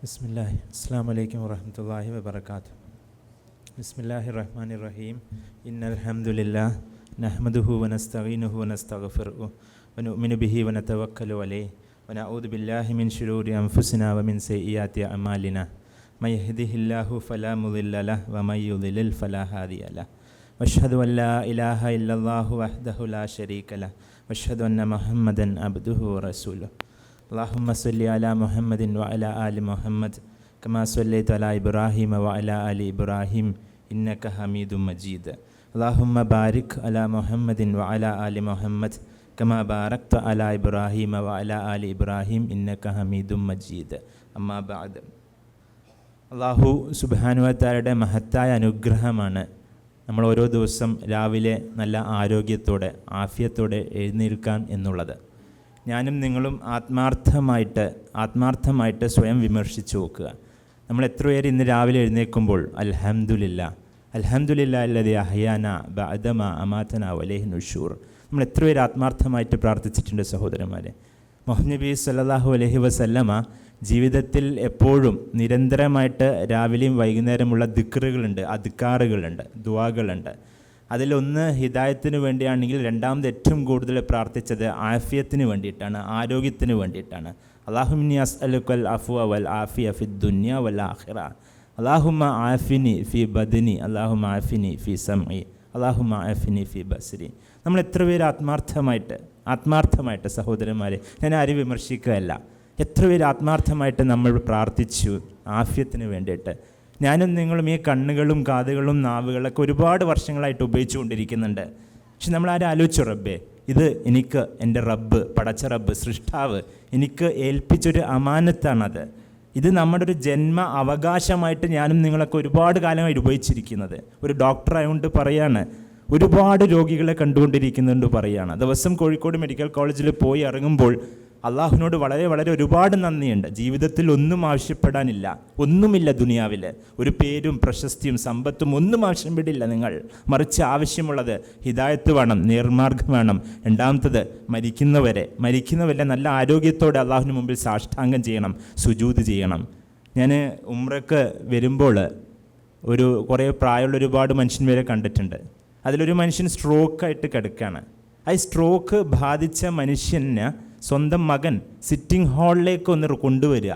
ബിസ്മില്ലാഹി അസ്സലാമു അലൈക്കും വറഹ്മത്തുള്ളാഹി വബറകാതുഹു. ബിസ്മില്ലാഹിർ റഹ്മാനിർ റഹീം. ഇന്നൽ ഹംദുലില്ലാഹ് നഹ്മദുഹു വനസ്തഈനുഹു വനസ്തഗ്ഫിറുഹു വനുഅ്മിനു ബിഹി വനതവക്കലു അലൈഹി വനഊദു ബില്ലാഹി മിൻ ശുറൂരി അൻഫുസിനാ വമിൻ സയ്യിആതി അഅമാലിനാ മൻ യഹ്ദിഹില്ലാഹു ഫലാ മുളില്ല ലഹു വമൻ യുളിൽ ഫലാ ഹാദിയ ലഹു വഅശ്ഹദു അൻ ലാ ഇലാഹ ഇല്ലല്ലാഹു വഹ്ദഹു ലാ ശരീക ലഹു വഅശ്ഹദു അന്ന മുഹമ്മദൻ അബ്ദുഹു വറസൂലുഹു. അല്ലാഹുമ്മ സ്വല്ലി അലാ മുഹമ്മദിൻ വഅലാ ആലി മുഹമ്മദ് കമാ സ്വല്ലൈത അലാ ഇബ്രാഹിമ വഅലാ ആലി ഇബ്രാഹിം ഇന്നക ഹമീദും മജീദ്. അല്ലാഹുമ്മ ബാരിക് അലാ മുഹമ്മദിൻ വഅലാ ആലി മുഹമ്മദ് കമാ ബാരക്ത അലാ ഇബ്രാഹിമ വഅലാ ആലി ഇബ്രാഹിം ഇന്നക ഹമീദും മജീദ്. അമ്മാ ബഅദ്. അല്ലാഹു സുബ്ഹാനഹു വ തആലയുടെ മഹത്തായ അനുഗ്രഹമാണ് നമ്മൾ ഓരോ ദിവസം രാവിലെ നല്ല ആരോഗ്യത്തോടെ ആഫിയത്തോടെ എഴുന്നേൽക്കാൻ എന്നുള്ളത്. ഞാനും നിങ്ങളും ആത്മാർത്ഥമായിട്ട് സ്വയം വിമർശിച്ച് നോക്കുക. നമ്മൾ എത്ര പേര് ഇന്ന് രാവിലെ എഴുന്നേൽക്കുമ്പോൾ അൽഹംദുലില്ലാ അല്ലദീ അഹ്യാന ബഅദ മാ അമാതന വഇലൈഹി നുശൂർ, നമ്മൾ എത്ര പേര് ആത്മാർത്ഥമായിട്ട് പ്രാർത്ഥിച്ചിട്ടുണ്ട് സഹോദരന്മാരെ. മുഹമ്മദ് നബി സല്ലല്ലാഹു അലൈഹി വസല്ലമ ജീവിതത്തിൽ എപ്പോഴും നിരന്തരമായിട്ട് രാവിലെയും വൈകുന്നേരമുള്ള ദിക്റുകളുണ്ട്, അദ്കാറുകളുണ്ട്, ദുആകളുണ്ട്. അതിലൊന്ന് ഹിദായത്തിന് വേണ്ടിയാണെങ്കിൽ രണ്ടാമത് ഏറ്റവും കൂടുതൽ പ്രാർത്ഥിച്ചത് ആഫിയത്തിന് വേണ്ടിയിട്ടാണ്, ആരോഗ്യത്തിന് വേണ്ടിയിട്ടാണ്. അല്ലാഹുമ്മ അസ്അലുക്കൽ അഫ്വ വൽ ആഫിയ ഫിദ് ദുനിയ വൽ ആഖിറ. അല്ലാഹുമ്മ ആഫിനി ഫി ബദനി, അല്ലാഹുമ്മ ആഫിനി ഫി സമഇ, അല്ലാഹുമ്മ ആഫിനി ഫി ബസ്രി. നമ്മൾ എത്ര പേര് ആത്മാർത്ഥമായിട്ട് സഹോദരന്മാരെ, ഞാൻ ആരും വിമർശിക്കുകയല്ല, എത്ര പേര് ആത്മാർത്ഥമായിട്ട് നമ്മൾ പ്രാർത്ഥിച്ചു ആഫിയത്തിന് വേണ്ടിയിട്ട്. ഞാനും നിങ്ങളും ഈ കണ്ണുകളും കാതുകളും നാവുകളൊക്കെ ഒരുപാട് വർഷങ്ങളായിട്ട് ഉപയോഗിച്ചുകൊണ്ടിരിക്കുന്നുണ്ട്. പക്ഷെ നമ്മളാരും ആലോചിച്ചു, റബ്ബേ ഇത് എനിക്ക് എൻ്റെ റബ്ബ്, പടച്ച റബ്ബ്, സൃഷ്ടാവ് എനിക്ക് ഏൽപ്പിച്ചൊരു അമാനത്താണത്. ഇത് നമ്മുടെ ഒരു ജന്മ അവകാശമായിട്ട് ഞാനും നിങ്ങളൊക്കെ ഒരുപാട് കാലമായിട്ട് ഉപയോഗിച്ചിരിക്കുന്നത്. ഒരു ഡോക്ടറായതുകൊണ്ട് പറയാണ്, ഒരുപാട് രോഗികളെ കണ്ടുകൊണ്ടിരിക്കുന്നുണ്ട് പറയാണ്. ദിവസം കോഴിക്കോട് മെഡിക്കൽ കോളേജിൽ പോയി ഇറങ്ങുമ്പോൾ അള്ളാഹുവിനോട് വളരെ ഒരുപാട് നന്ദിയുണ്ട്. ജീവിതത്തിൽ ഒന്നും ആവശ്യപ്പെടാനില്ല, ഒന്നുമില്ല ദുനിയാവിൽ, ഒരു പേരും പ്രശസ്തിയും സമ്പത്തും ഒന്നും ആവശ്യപ്പെടില്ല നിങ്ങൾ. മറിച്ച് ആവശ്യമുള്ളത് ഹിദായത്ത് വേണം, നേർമാർഗം വേണം. രണ്ടാമത്തത് മരിക്കുന്നവരെ നല്ല ആരോഗ്യത്തോടെ അള്ളാഹുവിന് മുമ്പിൽ സാഷ്ടാംഗം ചെയ്യണം, സുജൂദ് ചെയ്യണം. ഞാൻ ഉംറയ്ക്ക് വരുമ്പോൾ കുറേ പ്രായമുള്ള ഒരുപാട് മനുഷ്യന്മാരെ കണ്ടിട്ടുണ്ട്. അതിലൊരു മനുഷ്യൻ സ്ട്രോക്കായിട്ട് കിടക്കുകയാണ്. ആ സ്ട്രോക്ക് ബാധിച്ച മനുഷ്യന് സ്വന്തം മകൻ സിറ്റിംഗ് ഹാളിലേക്ക് ഒന്ന് കൊണ്ടുവരിക.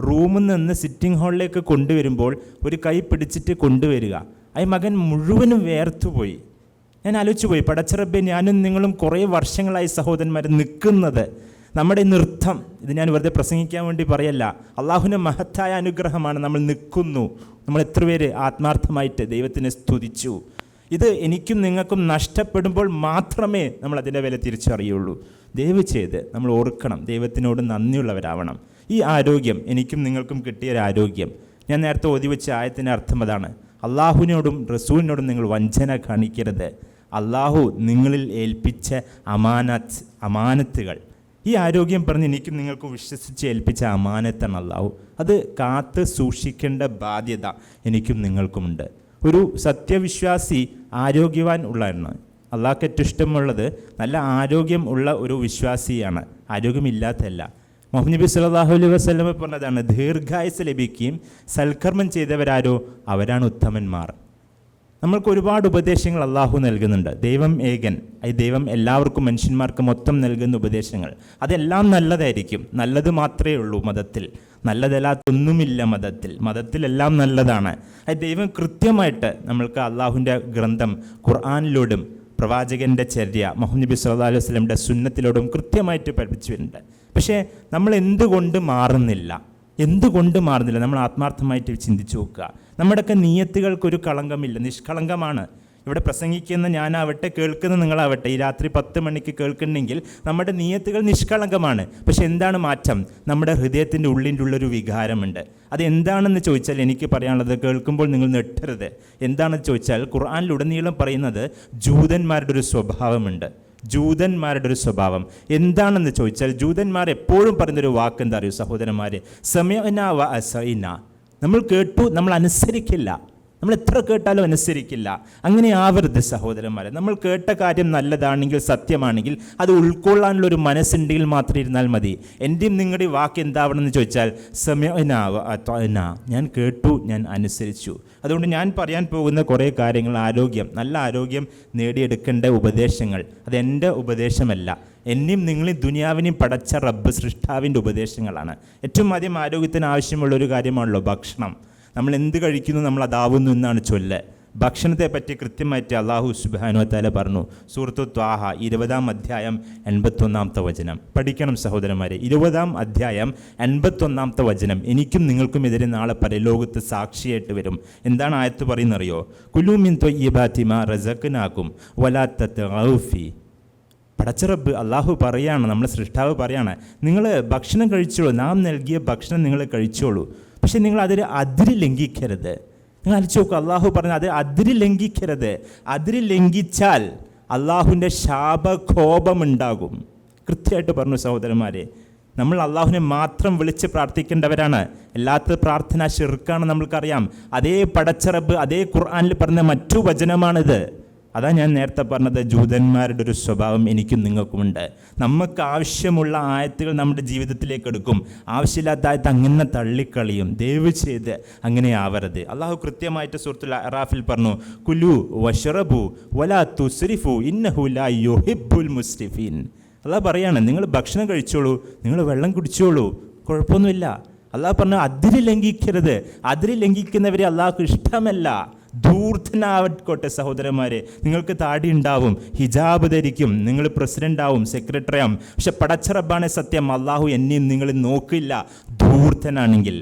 റൂമിൽ നിന്ന് സിറ്റിംഗ് ഹാളിലേക്ക് കൊണ്ടുവരുമ്പോൾ ഒരു കൈ പിടിച്ചിട്ട് കൊണ്ടുവരിക. ആ മകൻ മുഴുവനും വേർത്തുപോയി. ഞാൻ ആലോചിച്ച് പോയി, പടച്ച റബ്ബേ, ഞാനും നിങ്ങളും കുറേ വർഷങ്ങളായി സഹോദരന്മാർ നിൽക്കുന്നത്. നമ്മുടെ നൃത്തം, ഇത് ഞാൻ വെറുതെ പ്രസംഗിക്കാൻ വേണ്ടി പറയല്ല, അള്ളാഹുവിൻ്റെ മഹത്തായ അനുഗ്രഹമാണ്. നമ്മൾ നിൽക്കുന്നു, നമ്മൾ എത്ര പേര് ആത്മാർത്ഥമായിട്ട് ദൈവത്തിനെ സ്തുതിച്ചു. ഇത് എനിക്കും നിങ്ങൾക്കും നഷ്ടപ്പെടുമ്പോൾ മാത്രമേ നമ്മൾ അതിൻ്റെ വില തിരിച്ചറിയുള്ളൂ. ദയവ് ചെയ്ത് നമ്മൾ ഓർക്കണം, ദൈവത്തിനോട് നന്ദിയുള്ളവരാവണം. ഈ ആരോഗ്യം എനിക്കും നിങ്ങൾക്കും കിട്ടിയൊരു ആരോഗ്യം, ഞാൻ നേരത്തെ ഓതി വെച്ച ആയത്തിൻ്റെ അർത്ഥം അതാണ്. അള്ളാഹുവിനോടും റസൂലിനോടും നിങ്ങൾ വഞ്ചന കാണിക്കരുത്. അള്ളാഹു നിങ്ങളിൽ ഏൽപ്പിച്ച അമാനത്തുകൾ, ഈ ആരോഗ്യം പറഞ്ഞ് എനിക്കും നിങ്ങൾക്കും വിശ്വസിച്ച് ഏൽപ്പിച്ച അമാനത്താണ് അള്ളാഹു. അത് കാത്ത് സൂക്ഷിക്കേണ്ട ബാധ്യത എനിക്കും നിങ്ങൾക്കുമുണ്ട്. ഒരു സത്യവിശ്വാസി ആരോഗ്യവാൻ ഉള്ളതാണ്. അള്ളാഹ്ക്ക് ഏറ്റവും ഇഷ്ടമുള്ളത് നല്ല ആരോഗ്യം ഉള്ള ഒരു വിശ്വാസിയാണ്, ആരോഗ്യമില്ലാത്തല്ല. മുഹമ്മദ് നബി സല്ലല്ലാഹു അലൈഹി വസല്ലം പറഞ്ഞതാണ്, ദീർഘായുസ് ലഭിക്കുകയും സൽക്കർമ്മം ചെയ്തവരാരോ അവരാണ് ഉത്തമന്മാർ. നമ്മൾക്ക് ഒരുപാട് ഉപദേശങ്ങൾ അള്ളാഹു നൽകുന്നുണ്ട്. ദൈവം ഏകൻ, ഈ ദൈവം എല്ലാവർക്കും മനുഷ്യന്മാർക്ക് മൊത്തം നൽകുന്ന ഉപദേശങ്ങൾ അതെല്ലാം നല്ലതായിരിക്കും. നല്ലത് മാത്രമേ ഉള്ളൂ മതത്തിൽ, നല്ലതല്ലാത്തൊന്നുമില്ല മതത്തിലെല്ലാം നല്ലതാണ്. അത് ദൈവം കൃത്യമായിട്ട് നമ്മൾക്ക് അള്ളാഹുവിൻ്റെ ഗ്രന്ഥം ഖുർആനിലൂടെയും പ്രവാചകൻ്റെ ചര്യ മുഹമ്മദ് നബി സല്ലല്ലാഹു അലൈഹി വസല്ലമയുടെ സുന്നത്തിലൂടെയും കൃത്യമായിട്ട് പഠിപ്പിച്ചു വരുന്നുണ്ട്. പക്ഷേ നമ്മൾ എന്തുകൊണ്ട് മാറുന്നില്ല? നമ്മൾ ആത്മാർത്ഥമായിട്ട് ചിന്തിച്ചു നോക്കുക. നമ്മുടെയൊക്കെ നിയ്യത്തുകൾക്കൊരു കളങ്കമില്ല, നിഷ്കളങ്കമാണ്. ഇവിടെ പ്രസംഗിക്കുന്ന ഞാനാവട്ടെ, കേൾക്കുന്ന നിങ്ങളാവട്ടെ, ഈ രാത്രി 10 മണിക്ക് കേൾക്കുന്നുണ്ടെങ്കിൽ നമ്മുടെ നിയ്യത്തുകൾ നിഷ്കളങ്കമാണ്. പക്ഷെ എന്താണ് മാറ്റം? നമ്മുടെ ഹൃദയത്തിൻ്റെ ഉള്ളിൻ്റെ വികാരമുണ്ട്. അതെന്താണെന്ന് ചോദിച്ചാൽ എനിക്ക് പറയാനുള്ളത്, കേൾക്കുമ്പോൾ നിങ്ങൾ നെട്ടരുത്. എന്താണെന്ന് ചോദിച്ചാൽ ഖുർആനിലുടനീളം പറയുന്നത് ജൂതന്മാരുടെ ഒരു സ്വഭാവമുണ്ട്. എന്താണെന്ന് ചോദിച്ചാൽ ജൂതന്മാർ എപ്പോഴും പറയുന്നൊരു വാക്ക് എന്താ അറിയോ സഹോദരന്മാരെ? സമയന വ അസൈന. നമ്മൾ കേട്ടു, നമ്മൾ അനുസരിക്കില്ല. നമ്മൾ എത്ര കേട്ടാലും അനുസരിക്കില്ല. അങ്ങനെ ആവരുത് സഹോദരന്മാരെ. നമ്മൾ കേട്ട കാര്യം നല്ലതാണെങ്കിൽ, സത്യമാണെങ്കിൽ അത് ഉൾക്കൊള്ളാനുള്ളൊരു മനസ്സുണ്ടെങ്കിൽ മാത്രം ഇരുന്നാൽ മതി. എൻ്റെയും നിങ്ങളുടെയും വാക്ക് എന്താവണമെന്ന് ചോദിച്ചാൽ സമയന, ഞാൻ കേട്ടു, ഞാൻ അനുസരിച്ചു. അതുകൊണ്ട് ഞാൻ പറയാൻ പോകുന്ന കുറേ കാര്യങ്ങൾ, നല്ല ആരോഗ്യം നേടിയെടുക്കേണ്ട ഉപദേശങ്ങൾ, അതെൻ്റെ ഉപദേശമല്ല, എന്നെയും നിങ്ങളെയും ദുനിയാവിനെയും പടച്ച റബ്ബ് സൃഷ്ടാവിൻ്റെ ഉപദേശങ്ങളാണ്. ഏറ്റവും ആദ്യം ആരോഗ്യത്തിന് ആവശ്യമുള്ളൊരു കാര്യമാണല്ലോ ഭക്ഷണം. നമ്മൾ എന്ത് കഴിക്കുന്നു നമ്മൾ അതാവുന്നു എന്നാണ് ചൊല്ല്. ഭക്ഷണത്തെ പറ്റി കൃത്യമായിട്ട് അല്ലാഹു സുബ്ഹാനഹു വ തആല പറഞ്ഞു. സൂറത്തു ത്വാഹ 20-ാം അധ്യായം 81-ാമത്തെ വചനം പഠിക്കണം സഹോദരന്മാരെ. 20-ാം അധ്യായം 81-ാമത്തെ വചനം എനിക്കും നിങ്ങൾക്കും എതിരെ നാളെ പരലോകത്ത് സാക്ഷിയായിട്ട് വരും. എന്താണ് ആയത്ത് പറയുന്നറിയോ? കുലൂ മിൻ ത്വയ്യിബാതി മാ റസഖ്നാകും വലാ തത്ഗൗ ഫീ. പടച്ചറബ് അള്ളാഹു പറയാണ്, നമ്മുടെ സൃഷ്ടാവ് പറയാണ്, നിങ്ങൾ ഭക്ഷണം കഴിച്ചോളൂ, നാം നൽകിയ ഭക്ഷണം നിങ്ങൾ കഴിച്ചോളൂ, പക്ഷെ നിങ്ങൾ അതിര് ലംഘിക്കരുത്. നിങ്ങൾ അലിച്ചു നോക്കുക, അള്ളാഹു പറഞ്ഞ അതിര് ലംഘിക്കരുത്. അതിര് ലംഘിച്ചാൽ അള്ളാഹുവിൻ്റെ ശാപകോപമുണ്ടാകും. കൃത്യമായിട്ട് പറഞ്ഞു സഹോദരന്മാരെ. നമ്മൾ അള്ളാഹുവിനെ മാത്രം വിളിച്ച് പ്രാർത്ഥിക്കേണ്ടവരാണ്. എല്ലാത്ത പ്രാർത്ഥന ശിർക്കാണ് നമ്മൾക്കറിയാം. അതേ പടച്ചറബ് അതേ ഖുർആനിൽ പറഞ്ഞ മറ്റു വചനമാണിത്. അതാ ഞാൻ നേരത്തെ പറഞ്ഞത്, ജൂതന്മാരുടെ ഒരു സ്വഭാവം എനിക്കും നിങ്ങൾക്കുമുണ്ട്. നമുക്ക് ആവശ്യമുള്ള ആയത്തുകൾ നമ്മുടെ ജീവിതത്തിലേക്ക് എടുക്കും, ആവശ്യമില്ലാത്ത ആയത്ത് അങ്ങനെ തള്ളിക്കളിയും. ദയവ് ചെയ്ത് അങ്ങനെ ആവരുത്. അള്ളാഹു കൃത്യമായിട്ട് സൂറത്തുൽ അറാഫിൽ പറഞ്ഞു, കുലു വഷ്റബു വലാ തുസ്രിഫു ഇന്നഹു ലാ യുഹിബ്ബുൽ മുസ്രിഫീൻ. അള്ളാഹ് പറയാണ്, നിങ്ങൾ ഭക്ഷണം കഴിച്ചോളൂ, നിങ്ങൾ വെള്ളം കുടിച്ചോളൂ, കുഴപ്പമൊന്നുമില്ല. അള്ളാഹ് പറഞ്ഞു അതിര് ലംഘിക്കരുത്. അതിര് ലംഘിക്കുന്നവരെ അള്ളാഹ്ക്ക് ഇഷ്ടമല്ല. ധൂർത്തനാവട്ടെ സഹോദരന്മാരെ. നിങ്ങൾക്ക് താടി ഉണ്ടാവും, ഹിജാബ് ധരിക്കും, നിങ്ങൾ പ്രസിഡൻ്റ് ആവും, സെക്രട്ടറി ആവും, പക്ഷെ പടച്ചറബാണ് സത്യം, അള്ളാഹു എന്നെയും നിങ്ങൾ നോക്കില്ല ധൂർത്തനാണെങ്കിൽ.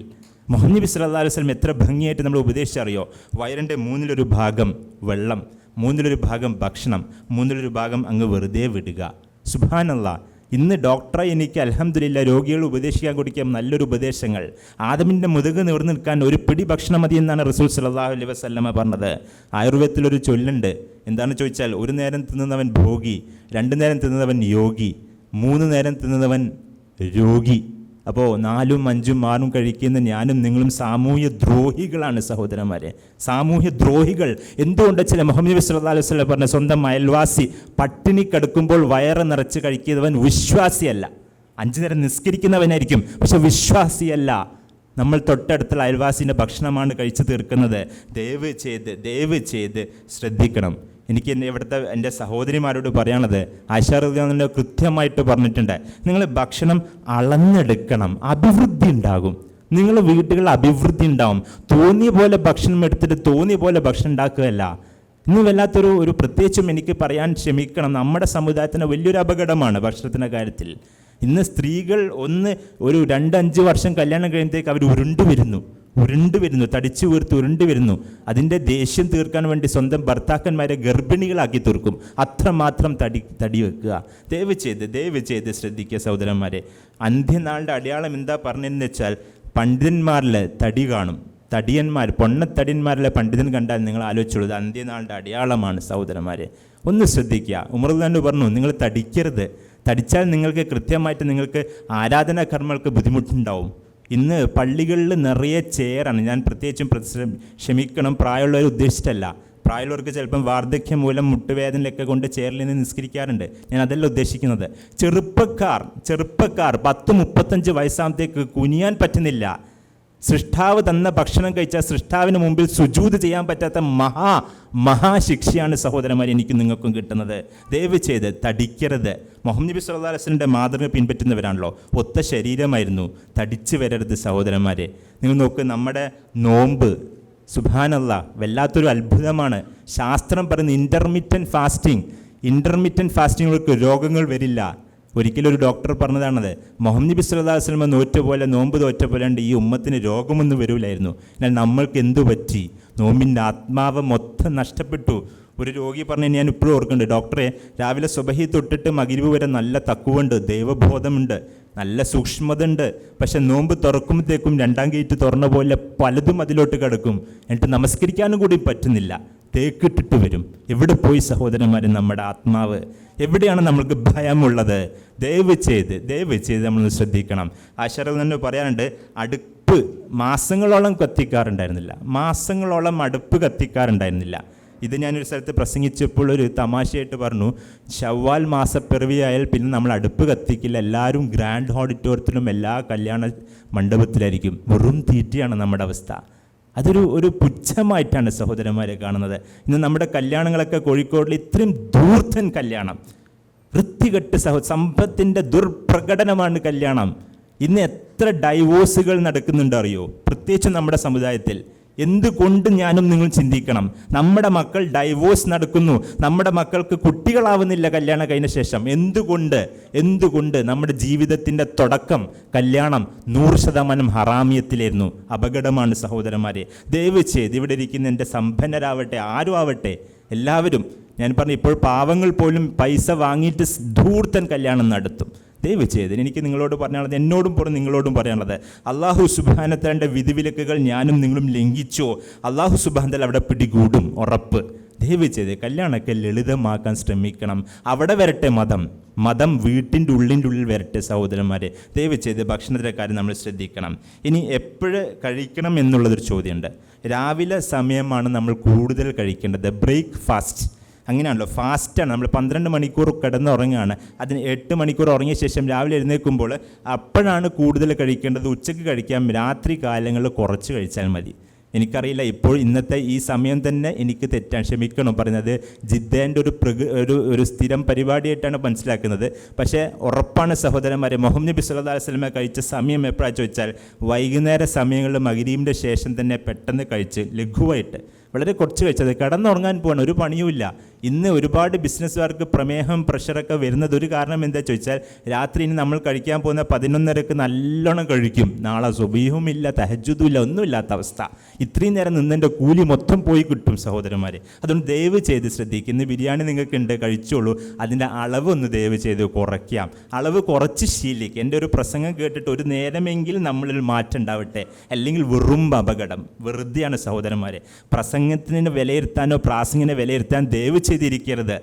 മുഹമ്മദ് നബി സല്ലല്ലാഹു അലൈഹി വസല്ലം എത്ര ഭംഗിയായിട്ട് നമ്മൾ ഉപദേശിച്ചറിയോ? വയറിൻ്റെ 1/3 ഭാഗം വെള്ളം, 1/3 ഭാഗം ഭക്ഷണം, 1/3 ഭാഗം അങ്ങ് വെറുതെ വിടുക. സുബ്ഹാനല്ലാഹ്. ഇന്ന് ഡോക്ടറെ എനിക്ക് അൽഹംദുലില്ലാ രോഗികൾ ഉപദേശിക്കാൻ കൊടുക്കാൻ നല്ലൊരു ഉപദേശങ്ങൾ. ആദമിൻ്റെ മുതുക് നിവർന്നു നിൽക്കാൻ ഒരു പിടി ഭക്ഷണം മതി എന്നാണ് റസൂൽ സല്ലല്ലാഹു അലൈഹി വസല്ലമ പറഞ്ഞത്. ആയുർവേദത്തിലൊരു ചൊല്ലുണ്ട്. എന്താണെന്ന് ചോദിച്ചാൽ, 1 നേരം തിന്നുന്നവൻ ഭോഗി, 2 നേരം തിന്നുന്നവൻ യോഗി, 3 നേരം തിന്നുന്നവൻ രോഗി. അപ്പോൾ 4ഉം 5ഉം 6ഉം കഴിക്കുന്ന ഞാനും നിങ്ങളും സാമൂഹ്യ ദ്രോഹികളാണ് സഹോദരന്മാരെ. സാമൂഹ്യ ദ്രോഹികൾ. എന്തുകൊണ്ട് ചില മുഹമ്മദ് നബി സല്ലല്ലാഹു അലൈഹി വസല്ലം പറഞ്ഞ സ്വന്തം അയൽവാസി പട്ടിണി കിടക്കുമ്പോൾ വയറ് നിറച്ച് കഴിക്കുന്നവൻ വിശ്വാസിയല്ല. 5 നേരം നിസ്കരിക്കുന്നവനായിരിക്കും, പക്ഷെ വിശ്വാസിയല്ല. നമ്മൾ തൊട്ടടുത്തുള്ള അയൽവാസിൻ്റെ ഭക്ഷണമാണ് കഴിച്ചു തീർക്കുന്നത്. ദയവ് ചെയ്ത് ശ്രദ്ധിക്കണം. എനിക്ക് ഇവിടുത്തെ എൻ്റെ സഹോദരിമാരോട് പറയാനുള്ളത്, ആയിഷ റളിയല്ലാഹു അൻഹ കൃത്യമായിട്ട് പറഞ്ഞിട്ടുണ്ട്, നിങ്ങൾ ഭക്ഷണം അളന്നെടുക്കണം, അഭിവൃദ്ധി ഉണ്ടാകും. നിങ്ങളുടെ വീടുകളിൽ അഭിവൃദ്ധി ഉണ്ടാവും. തോന്നിയ പോലെ ഭക്ഷണം എടുത്തിട്ട് തോന്നിയ പോലെ ഭക്ഷണം ഉണ്ടാക്കുകയല്ല. ഇന്ന് വല്ലാത്തൊരു പ്രത്യേകിച്ചും എനിക്ക് പറയാൻ ക്ഷമിക്കണം, നമ്മുടെ സമുദായത്തിന് വലിയൊരു അപകടമാണ് ഭക്ഷണത്തിൻ്റെ കാര്യത്തിൽ. ഇന്ന് സ്ത്രീകൾ ഒരു 2-5 വർഷം കല്യാണം കഴിയുമ്പോഴത്തേക്ക് അവർ ഉരുണ്ടു വരുന്നു, തടിച്ചു വീർത്ത് ഉരുണ്ടു വരുന്നു. അതിൻ്റെ ദേഷ്യം തീർക്കാൻ വേണ്ടി സ്വന്തം ഭർത്താക്കന്മാരെ ഗർഭിണികളാക്കി തീർക്കും. അത്രമാത്രം തടി വെക്കുക. ദയവ് ചെയ്ത് ശ്രദ്ധിക്കുക സഹോദരന്മാരെ. അന്ത്യനാളിൻ്റെ അടയാളം എന്താ പറഞ്ഞതെന്ന് വെച്ചാൽ, പണ്ഡിതന്മാരിൽ തടി കാണും. പൊണ്ണത്തടിയന്മാരിലെ പണ്ഡിതൻ കണ്ടാൽ നിങ്ങൾ ആലോചിച്ചോളൂ, ഇത് അന്ത്യനാളിൻ്റെ അടയാളമാണ് സഹോദരന്മാരെ. ഒന്ന് ശ്രദ്ധിക്കുക. ഉമർ റളിയല്ലാഹു പറഞ്ഞു, നിങ്ങൾ തടിക്കരുത്. തടിച്ചാൽ നിങ്ങൾക്ക് കൃത്യമായിട്ട് നിങ്ങൾക്ക് ആരാധനാ കർമ്മങ്ങൾക്ക് ബുദ്ധിമുട്ടുണ്ടാവും. ഇന്ന് പള്ളികളിൽ നിറയെ ചെയറാണ്. ഞാൻ പ്രത്യേകിച്ചും ക്ഷമിക്കണം, പ്രായമുള്ളവർ ഉദ്ദേശിച്ചിട്ടല്ല. പ്രായമുള്ളവർക്ക് ചിലപ്പം വാർദ്ധക്യം മൂലം മുട്ടുവേദനയൊക്കെ കൊണ്ട് ചെയറിൽ നിന്ന് നിസ്കരിക്കാറുണ്ട്. ഞാൻ അതല്ല ഉദ്ദേശിക്കുന്നത്. ചെറുപ്പക്കാർ 10-35 വയസ്സാകുമ്പോഴത്തേക്ക് കുനിയാൻ പറ്റുന്നില്ല. സൃഷ്ടാവ് തന്ന ഭക്ഷണം കഴിച്ചാൽ സൃഷ്ടാവിന് മുമ്പിൽ സുജൂദ് ചെയ്യാൻ പറ്റാത്ത മഹാശിക്ഷയാണ് സഹോദരന്മാരെ എനിക്കും നിങ്ങൾക്കും കിട്ടുന്നത്. ദയവ് ചെയ്ത് തടിക്കരുത്. മുഹമ്മദ് നബി സല്ലല്ലാഹു അലൈഹി വസല്ലം മാതൃക പിൻപറ്റുന്നവരാണല്ലോ. ഒത്ത ശരീരമായിരുന്നു, തടിച്ചു വരരുത് സഹോദരന്മാരെ. നിങ്ങൾ നോക്ക്, നമ്മുടെ നോമ്പ് സുബ്ഹാനല്ലാഹ് വല്ലാത്തൊരു അത്ഭുതമാണ്. ശാസ്ത്രം പറയുന്ന ഇൻ്റർമിറ്റൻറ്റ് ഫാസ്റ്റിങ്ങൾക്ക് രോഗങ്ങൾ വരില്ല. ഒരിക്കലും ഒരു ഡോക്ടർ പറഞ്ഞതാണത്. മുഹമ്മദ് നബി സല്ലല്ലാഹു അലൈഹി വസല്ലം നോമ്പ് തോറ്റ പോലെ ഉണ്ട് ഈ ഉമ്മത്തിന് രോഗമൊന്നും വരില്ലായിരുന്നു. എന്നാൽ നമ്മൾക്ക് എന്തു പറ്റി? നോമ്പിൻ്റെ ആത്മാവ് മൊത്തം നഷ്ടപ്പെട്ടു. ഒരു രോഗി പറഞ്ഞ് ഞാൻ ഇപ്പോഴും ഓർക്കുന്നുണ്ട്, ഡോക്ടറെ രാവിലെ സുബഹി തൊട്ടിട്ട് മഗ്‌രിബ് വരെ നല്ല തക്കുവുണ്ട്, ദൈവബോധമുണ്ട്, നല്ല സൂക്ഷ്മത ഉണ്ട്. പക്ഷെ നോമ്പ് തുറക്കുമ്പോഴത്തേക്കും 2ാം ഗേറ്റ് തുറന്ന പോലെ പലതും അതിലോട്ട് കിടക്കും. എന്നിട്ട് നമസ്കരിക്കാനും കൂടി പറ്റുന്നില്ല. തേക്കിട്ടിട്ട് വരും. എവിടെ പോയി സഹോദരന്മാരെ നമ്മുടെ ആത്മാവ്? എവിടെയാണ് നമ്മൾക്ക് ഭയമുള്ളത്? ദയവ് ചെയ്ത് നമ്മൾ ശ്രദ്ധിക്കണം. ആയിഷ റളിയല്ലാഹു അൻഹ പറയാനുണ്ട്, അടുപ്പ് മാസങ്ങളോളം അടുപ്പ് കത്തിക്കാറുണ്ടായിരുന്നില്ല. ഇത് ഞാനൊരു സ്ഥലത്ത് പ്രസംഗിച്ചപ്പോൾ ഒരു തമാശയായിട്ട് പറഞ്ഞു, ശവ്വാൽ മാസപ്പിറവിയായാൽ പിന്നെ നമ്മൾ അടുപ്പ് കത്തിക്കില്ല, എല്ലാവരും ഗ്രാൻഡ് ഓഡിറ്റോറിയത്തിലും എല്ലാ കല്യാണ മണ്ഡപത്തിലായിരിക്കും. വെറും തീറ്റയാണ് നമ്മുടെ അവസ്ഥ. അതൊരു പുച്ഛമായിട്ടാണ് സഹോദരന്മാരെ കാണുന്നത്. ഇന്ന് നമ്മുടെ കല്യാണങ്ങളൊക്കെ കോഴിക്കോടിൽ ഇത്രയും ധൂർത്തൻ കല്യാണം, വൃത്തികെട്ട് സമ്പത്തിൻ്റെ ദുർപ്രകടനമാണ് കല്യാണം. ഇന്ന് എത്ര ഡൈവോഴ്സുകൾ നടക്കുന്നുണ്ട് അറിയോ, പ്രത്യേകിച്ച് നമ്മുടെ സമുദായത്തിൽ. എന്തുകൊണ്ട് ഞാനും നിങ്ങൾ ചിന്തിക്കണം. നമ്മുടെ മക്കൾ ഡൈവോഴ്സ് നടക്കുന്നു, നമ്മുടെ മക്കൾക്ക് കുട്ടികളാവുന്നില്ല കല്യാണം കഴിഞ്ഞ ശേഷം. എന്തുകൊണ്ട് നമ്മുടെ ജീവിതത്തിൻ്റെ തുടക്കം കല്യാണം 100% ഹറാമിയത്തിലായിരുന്നു. അപകടമാണ് സഹോദരന്മാരെ. ദയവ് ചെയ്ത് ഇവിടെ ഇരിക്കുന്ന എൻ്റെ സമ്പന്നരാവട്ടെ ആരും ആവട്ടെ എല്ലാവരും, ഞാൻ പറഞ്ഞു, ഇപ്പോൾ പാവങ്ങൾ പോലും പൈസ വാങ്ങിയിട്ട് ധൂർത്തൻ കല്യാണം നടത്തും. ദയവ് ചെയ്ത് എനിക്ക് നിങ്ങളോട് പറയാനുള്ളത്, എന്നോടും പുറം നിങ്ങളോടും പറയാനുള്ളത്, അള്ളാഹു സുബ്ഹാനഹു വ തആലയുടെ വിധിവിലക്കുകൾ ഞാനും നിങ്ങളും ലംഘിച്ചോ, അള്ളാഹു സുബ്ഹാനഹു വ തആല അവിടെ പിടികൂടും, ഉറപ്പ്. ദയവ് ചെയ്ത് കല്യാണമൊക്കെ ലളിതമാക്കാൻ ശ്രമിക്കണം. അവിടെ വരട്ടെ മതം വീട്ടിൻ്റെ ഉള്ളിൽ വരട്ടെ സഹോദരന്മാരെ. ദയവ് ചെയ്ത് ഭക്ഷണത്തിൻ്റെ കാര്യം നമ്മൾ ശ്രദ്ധിക്കണം. ഇനി എപ്പോഴും കഴിക്കണം എന്നുള്ളതൊരു ചോദ്യമുണ്ട്. രാവിലെ സമയമാണ് നമ്മൾ കൂടുതൽ കഴിക്കേണ്ടത്. ബ്രേക്ക്ഫാസ്റ്റ് അങ്ങനെയാണല്ലോ, ഫാസ്റ്റാണ്. നമ്മൾ 12 മണിക്കൂർ കിടന്നുറങ്ങുകയാണ്. അതിന് 8 മണിക്കൂർ ഉറങ്ങിയ ശേഷം രാവിലെ എഴുന്നേൽക്കുമ്പോൾ അപ്പോഴാണ് കൂടുതൽ കഴിക്കേണ്ടത്. ഉച്ചയ്ക്ക് കഴിക്കാം, രാത്രി കാലങ്ങളിൽ കുറച്ച് കഴിച്ചാൽ മതി. എനിക്കറിയില്ല, ഇപ്പോൾ ഇന്നത്തെ ഈ സമയം തന്നെ എനിക്ക് തെറ്റാണ്, ക്ഷമിക്കണം പറയുന്നത്. ജിദ്ദേൻ്റെ ഒരു സ്ഥിരം പരിപാടിയായിട്ടാണ് മനസ്സിലാക്കുന്നത്. പക്ഷേ ഉറപ്പാണ് സഹോദരന്മാരെ, മുഹമ്മദ് നബി സല്ലല്ലാഹു അലൈഹി വസല്ലം കഴിച്ച സമയം എപ്പോഴാണെന്ന് ചോദിച്ചാൽ വൈകുന്നേര സമയങ്ങളിൽ മഗ്‌രിബിൻ്റെ ശേഷം തന്നെ പെട്ടെന്ന് കഴിച്ച് ലഘുവായിട്ട് വളരെ കുറച്ച് കഴിച്ചത് കിടന്നുറങ്ങാൻ പോകണം, ഒരു പണിയുമില്ല. ഇന്ന് ഒരുപാട് ബിസിനസ്സുകാർക്ക് പ്രമേഹം പ്രഷറൊക്കെ വരുന്നത് ഒരു കാരണം എന്താ ചോദിച്ചാൽ, രാത്രി ഇനി നമ്മൾ കഴിക്കാൻ പോകുന്ന 11:30 നല്ലോണം കഴിക്കും. നാളെ സുബീഹുമില്ല, തഹജ്ജുദുമില്ല, ഒന്നുമില്ലാത്ത അവസ്ഥ. ഇത്രയും നേരം നിന്നതിൻ്റെ കൂലി മൊത്തം പോയി കിട്ടും സഹോദരന്മാരെ. അതുകൊണ്ട് ദയവ് ചെയ്ത് ശ്രദ്ധിക്കുക. ഇന്ന് ബിരിയാണി നിങ്ങൾക്കുണ്ട്, കഴിച്ചോളൂ. അതിൻ്റെ അളവ് ഒന്ന് ദയവ് ചെയ്ത് കുറയ്ക്കാം, അളവ് കുറച്ച് ശീലിക്കുക. എൻ്റെ ഒരു പ്രസംഗം കേട്ടിട്ട് ഒരു നേരമെങ്കിലും നമ്മളിൽ മാറ്റം ഉണ്ടാവട്ടെ, അല്ലെങ്കിൽ വെറും അപകടം, വെറുതെയാണ് സഹോദരന്മാരെ. പ്രസംഗത്തിന് വിലയിരുത്താനോ പ്രാസംഗിനെ വിലയിരുത്താൻ ദയവ് ചെയ്തിരിക്കരുത്.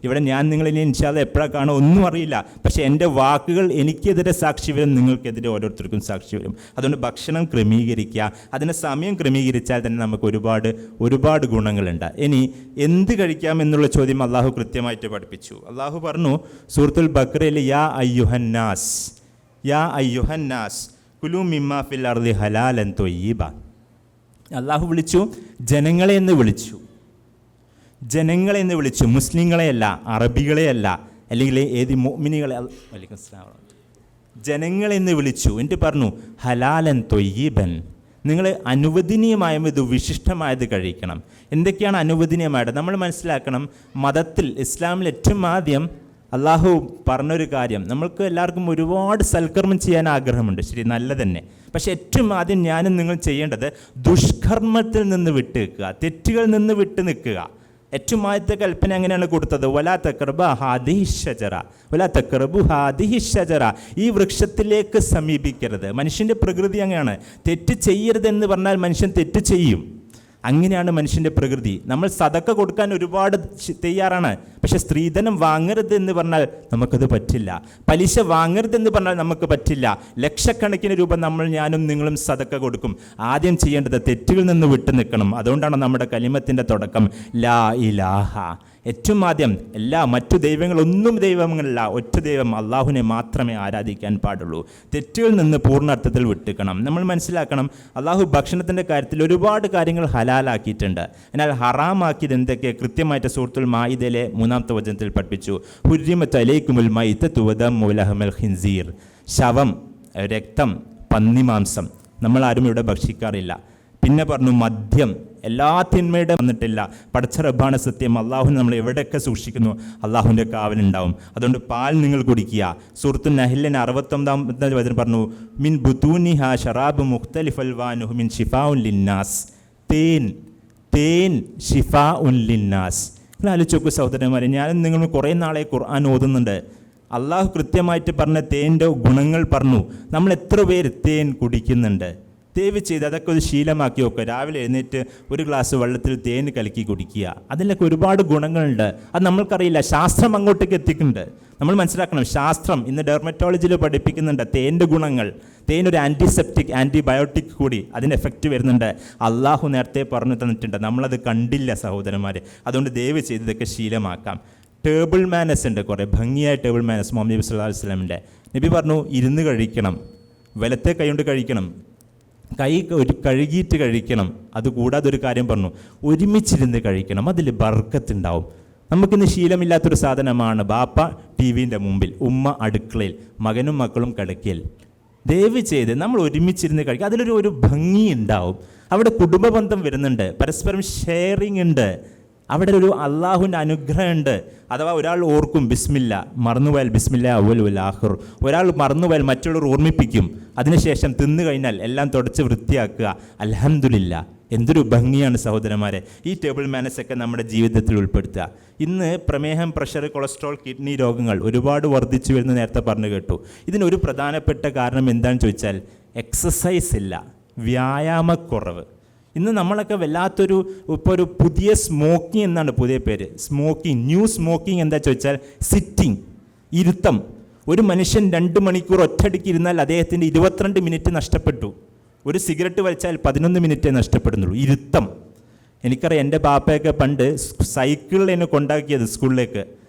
ഇവിടെ ഞാൻ നിങ്ങളിനി ഇൻഷാ അല്ലാഹ് എപ്പോഴാണ് കാണുക ഒന്നും അറിയില്ല. പക്ഷേ എൻ്റെ വാക്കുകൾ എനിക്കെതിരെ സാക്ഷി വരും, നിങ്ങൾക്കെതിരെ ഓരോരുത്തർക്കും സാക്ഷി വരും. അതുകൊണ്ട് ഭക്ഷണം ക്രമീകരിക്കുക, അതിന് സമയം ക്രമീകരിച്ചാൽ തന്നെ നമുക്ക് ഒരുപാട് ഗുണങ്ങളുണ്ട്. ഇനി എന്ത് കഴിക്കാമെന്നുള്ള ചോദ്യം അള്ളാഹു കൃത്യമായിട്ട് പഠിപ്പിച്ചു. അള്ളാഹു പറഞ്ഞു സൂറത്തുൽ ബഖറയിൽ, യാ അയ്യുഹന്നാസ് കുലൂ മിമ്മാ ഫിൽ അർളി ഹലാലൻ ത്വയ്യിബ. അള്ളാഹു ജനങ്ങളെ എന്ന് വിളിച്ചു, മുസ്ലിങ്ങളെയല്ല, അറബികളെയല്ല, അല്ലെങ്കിൽ ഏത് മുഅ്മിനുകളെ, ജനങ്ങളെന്ന് വിളിച്ചു. എന്നിട്ട് പറഞ്ഞു ഹലാലൻ ത്വയ്യിബൻ, നിങ്ങൾ അനുവദനീയമായത് വിശിഷ്ടമായത് കഴിക്കണം. എന്തൊക്കെയാണ് അനുവദനീയമായത് നമ്മൾ മനസ്സിലാക്കണം. മതത്തിൽ ഇസ്ലാമിൽ ഏറ്റവും ആദ്യം അള്ളാഹു പറഞ്ഞൊരു കാര്യം, നമ്മൾക്ക് എല്ലാവർക്കും ഒരുപാട് സൽക്കർമ്മം ചെയ്യാൻ ആഗ്രഹമുണ്ട്, ശരി, നല്ല തന്നെ. പക്ഷേ ഏറ്റവും ആദ്യം ഞാനും നിങ്ങൾ ചെയ്യേണ്ടത് ദുഷ്കർമ്മത്തിൽ നിന്ന് വിട്ട് നിൽക്കുക, തെറ്റുകളിൽ നിന്ന് വിട്ട് നിൽക്കുക. ഏറ്റവും ആദ്യത്തെ കൽപ്പന എങ്ങനെയാണ് കൊടുത്തത്? വലാ തഖ്റബു ഹാദിഹി ഷജറ, ഈ വൃക്ഷത്തിലേക്ക് സമീപിക്കരുത്. മനുഷ്യൻ്റെ പ്രകൃതി അങ്ങനെയാണ്, തെറ്റ് ചെയ്യരുതെന്ന് പറഞ്ഞാൽ മനുഷ്യൻ തെറ്റ് ചെയ്യും. അങ്ങനെയാണ് മനുഷ്യൻ്റെ പ്രകൃതി. നമ്മൾ സദക്ക കൊടുക്കാൻ ഒരുപാട് തയ്യാറാണ്, പക്ഷെ സ്ത്രീധനം വാങ്ങരുത് എന്ന് പറഞ്ഞാൽ നമുക്കത് പറ്റില്ല. പലിശ വാങ്ങരുതെന്ന് പറഞ്ഞാൽ നമുക്ക് പറ്റില്ല. ലക്ഷക്കണക്കിന് രൂപ ഞാനും നിങ്ങളും സദക്ക കൊടുക്കും. ആദ്യം ചെയ്യേണ്ടത് തെറ്റുകളിൽ നിന്ന് വിട്ടു നിൽക്കണം. അതുകൊണ്ടാണ് നമ്മുടെ കലിമത്തിൻ്റെ തുടക്കം ലാ ഇലാഹ. ഏറ്റവും ആദ്യം മറ്റു ദൈവങ്ങളൊന്നും ദൈവങ്ങളല്ല, ഒറ്റ ദൈവം അള്ളാഹുവിനെ മാത്രമേ ആരാധിക്കാൻ പാടുള്ളൂ. തെറ്റുകളിൽ നിന്ന് പൂർണ്ണാർത്ഥത്തിൽ വിട്ടുക്കണം. നമ്മൾ മനസ്സിലാക്കണം, അള്ളാഹു ഭക്ഷണത്തിൻ്റെ കാര്യത്തിൽ ഒരുപാട് കാര്യങ്ങൾ ഹലാലാക്കിയിട്ടുണ്ട്. എന്നാൽ ഹറാമാക്കിയത് എന്തൊക്കെ കൃത്യമായിട്ട് സൂറത്തുൽ മാഇദയിലെ 3-ാമത്തെ വചനത്തിൽ പഠിപ്പിച്ചു. ഹുർരിമത് അലൈക്കുമുൽ മൈതതു വദമ്മു വലഹമുൽ ഖിൻസീർ, ശവം, രക്തം, പന്നിമാംസം നമ്മളാരും ഇവിടെ ഭക്ഷിക്കാറില്ല. പിന്നെ പറഞ്ഞു മദ്യം, എല്ലാ തിന്മയുടെ വന്നിട്ടില്ല. പടച്ച റബ്ബാണ് സത്യം. അള്ളാഹുവിനെ നമ്മൾ എവിടെയൊക്കെ സൂക്ഷിക്കുന്നു അള്ളാഹുവിൻ്റെ കാവലുണ്ടാവും. അതുകൊണ്ട് പാൽ നിങ്ങൾ കുടിക്കുക. സൂറത്തുൻ നഹ്ലിന് 69-ാമത്തെ വചനം പറഞ്ഞു മിൻ ബുതൂനിഹാ ശറാബ് മുഖ്തലിഫ് അൽവാനുഹു മിൻ ഷിഫാഉൻ ലിന്നാസ്, തേൻ ഷിഫാഉൻ ലിന്നാസ്. നിങ്ങൾ ആലോചിച്ച് നോക്കൂ സഹോദരന്മാരെ, ഞാനും നിങ്ങൾ കുറേ നാളെ ഖുർആൻ ഓതുന്നുണ്ട്. അള്ളാഹു കൃത്യമായിട്ട് പറഞ്ഞ തേൻ്റെ ഗുണങ്ങൾ പറഞ്ഞു. നമ്മൾ എത്ര പേര് തേൻ കുടിക്കുന്നുണ്ട്? ദയവ് ചെയ്ത് അതൊക്കെ ഒരു ശീലമാക്കി വെക്കുക. രാവിലെ എഴുന്നേറ്റ് ഒരു ഗ്ലാസ് വെള്ളത്തിൽ തേൻ കലക്കി കുടിക്കുക. അതിലൊക്കെ ഒരുപാട് ഗുണങ്ങളുണ്ട്. അത് നമ്മൾക്കറിയില്ല. ശാസ്ത്രം അങ്ങോട്ടേക്ക് എത്തിക്കുന്നുണ്ട്. നമ്മൾ മനസ്സിലാക്കണം, ശാസ്ത്രം ഇന്ന് ഡെർമറ്റോളജിയിൽ പഠിപ്പിക്കുന്നുണ്ട് തേൻ്റെ ഗുണങ്ങൾ. തേൻ ഒരു ആൻറ്റിസെപ്റ്റിക്, ആൻറ്റിബയോട്ടിക് കൂടി അതിന് എഫക്റ്റ് വരുന്നുണ്ട്. അള്ളാഹു നേരത്തെ പറഞ്ഞു തന്നിട്ടുണ്ട്. നമ്മളത് കണ്ടില്ല സഹോദരന്മാർ. അതുകൊണ്ട് ദയവ് ചെയ്ത് ഇതൊക്കെ ശീലമാക്കാം. ടേബിൾ മാനസ് ഉണ്ട്, കുറേ ഭംഗിയായ ടേബിൾ മാനസ് മുഹമ്മദ് നബി സല്ലല്ലാഹു അലൈഹി വസല്ലമിൻ്റെ. നബി പറഞ്ഞു ഇരുന്ന് കഴിക്കണം, വലത്തെ കൈ കൊണ്ട് കഴിക്കണം, കൈ കഴുകിയിട്ട് കഴിക്കണം. അതുകൂടാതെ ഒരു കാര്യം പറഞ്ഞു, ഒരുമിച്ചിരുന്ന് കഴിക്കണം, അതിൽ ബർക്കത്തുണ്ടാവും. നമുക്കിന്ന് ശീലമില്ലാത്തൊരു സാധനമാണ് ബാപ്പ ടി വിൻ്റെ മുമ്പിൽ, ഉമ്മ അടുക്കളയിൽ, മകനും മക്കളും കിടക്കയിൽ. ദയവ് ചെയ്ത് നമ്മൾ ഒരുമിച്ചിരുന്ന് കഴിക്കുക. അതിലൊരു ഭംഗി ഉണ്ടാവും. അവിടെ കുടുംബ ബന്ധം വരുന്നുണ്ട്, പരസ്പരം ഷെയറിങ് ഉണ്ട്, അവിടെ ഒരു അള്ളാഹുവിൻ്റെ അനുഗ്രഹമുണ്ട്. അഥവാ ഒരാൾ ഓർക്കും ബിസ്മില്ല, മറന്നുപോയാൽ ബിസ്മില്ല അവ്വലു വൽ ആഖിറു. ഒരാൾ മറന്നുപോയാൽ മറ്റുള്ളവർ ഓർമ്മിപ്പിക്കും. അതിനുശേഷം തിന്നു കഴിഞ്ഞാൽ എല്ലാം തുടച്ച് വൃത്തിയാക്കുക. അൽഹംദുലില്ലാ. എന്തൊരു ഭംഗിയാണ് സഹോദരന്മാരെ ഈ ടേബിൾ മാനസൊക്കെ നമ്മുടെ ജീവിതത്തിൽ ഉൾപ്പെടുത്തുക. ഇന്ന് പ്രമേഹം, പ്രഷർ, കൊളസ്ട്രോൾ, കിഡ്നി രോഗങ്ങൾ ഒരുപാട് വർദ്ധിച്ചു വരുന്ന നേരത്തെ പറഞ്ഞു കേട്ടു. ഇതിനൊരു പ്രധാനപ്പെട്ട കാരണം എന്താണെന്ന് ചോദിച്ചാൽ എക്സസൈസ് ഇല്ല, വ്യായാമക്കുറവ്. ഇന്ന് നമ്മളൊക്കെ വല്ലാത്തൊരു ഇപ്പോൾ ഒരു പുതിയ സ്മോക്കിംഗ് എന്നാണ് പുതിയ പേര്, സ്മോക്കിംഗ്. ന്യൂ സ്മോക്കിംഗ് എന്താ ചോദിച്ചാൽ സിറ്റിംഗ്, ഇരുത്തം. ഒരു മനുഷ്യൻ 2 മണിക്കൂർ ഒറ്റയടിക്ക് ഇരുന്നാൽ അദ്ദേഹത്തിൻ്റെ 22 മിനിറ്റ് നഷ്ടപ്പെട്ടു. ഒരു സിഗരറ്റ് വലിച്ചാൽ 11 മിനിറ്റേ നഷ്ടപ്പെടുന്നുള്ളൂ. ഇരുത്തം. എനിക്കറിയാം, എൻ്റെ ബാപ്പയൊക്കെ പണ്ട് സൈക്കിളിൽ എന്നെ കൊണ്ടാക്കിയത് സ്കൂളിലേക്ക്.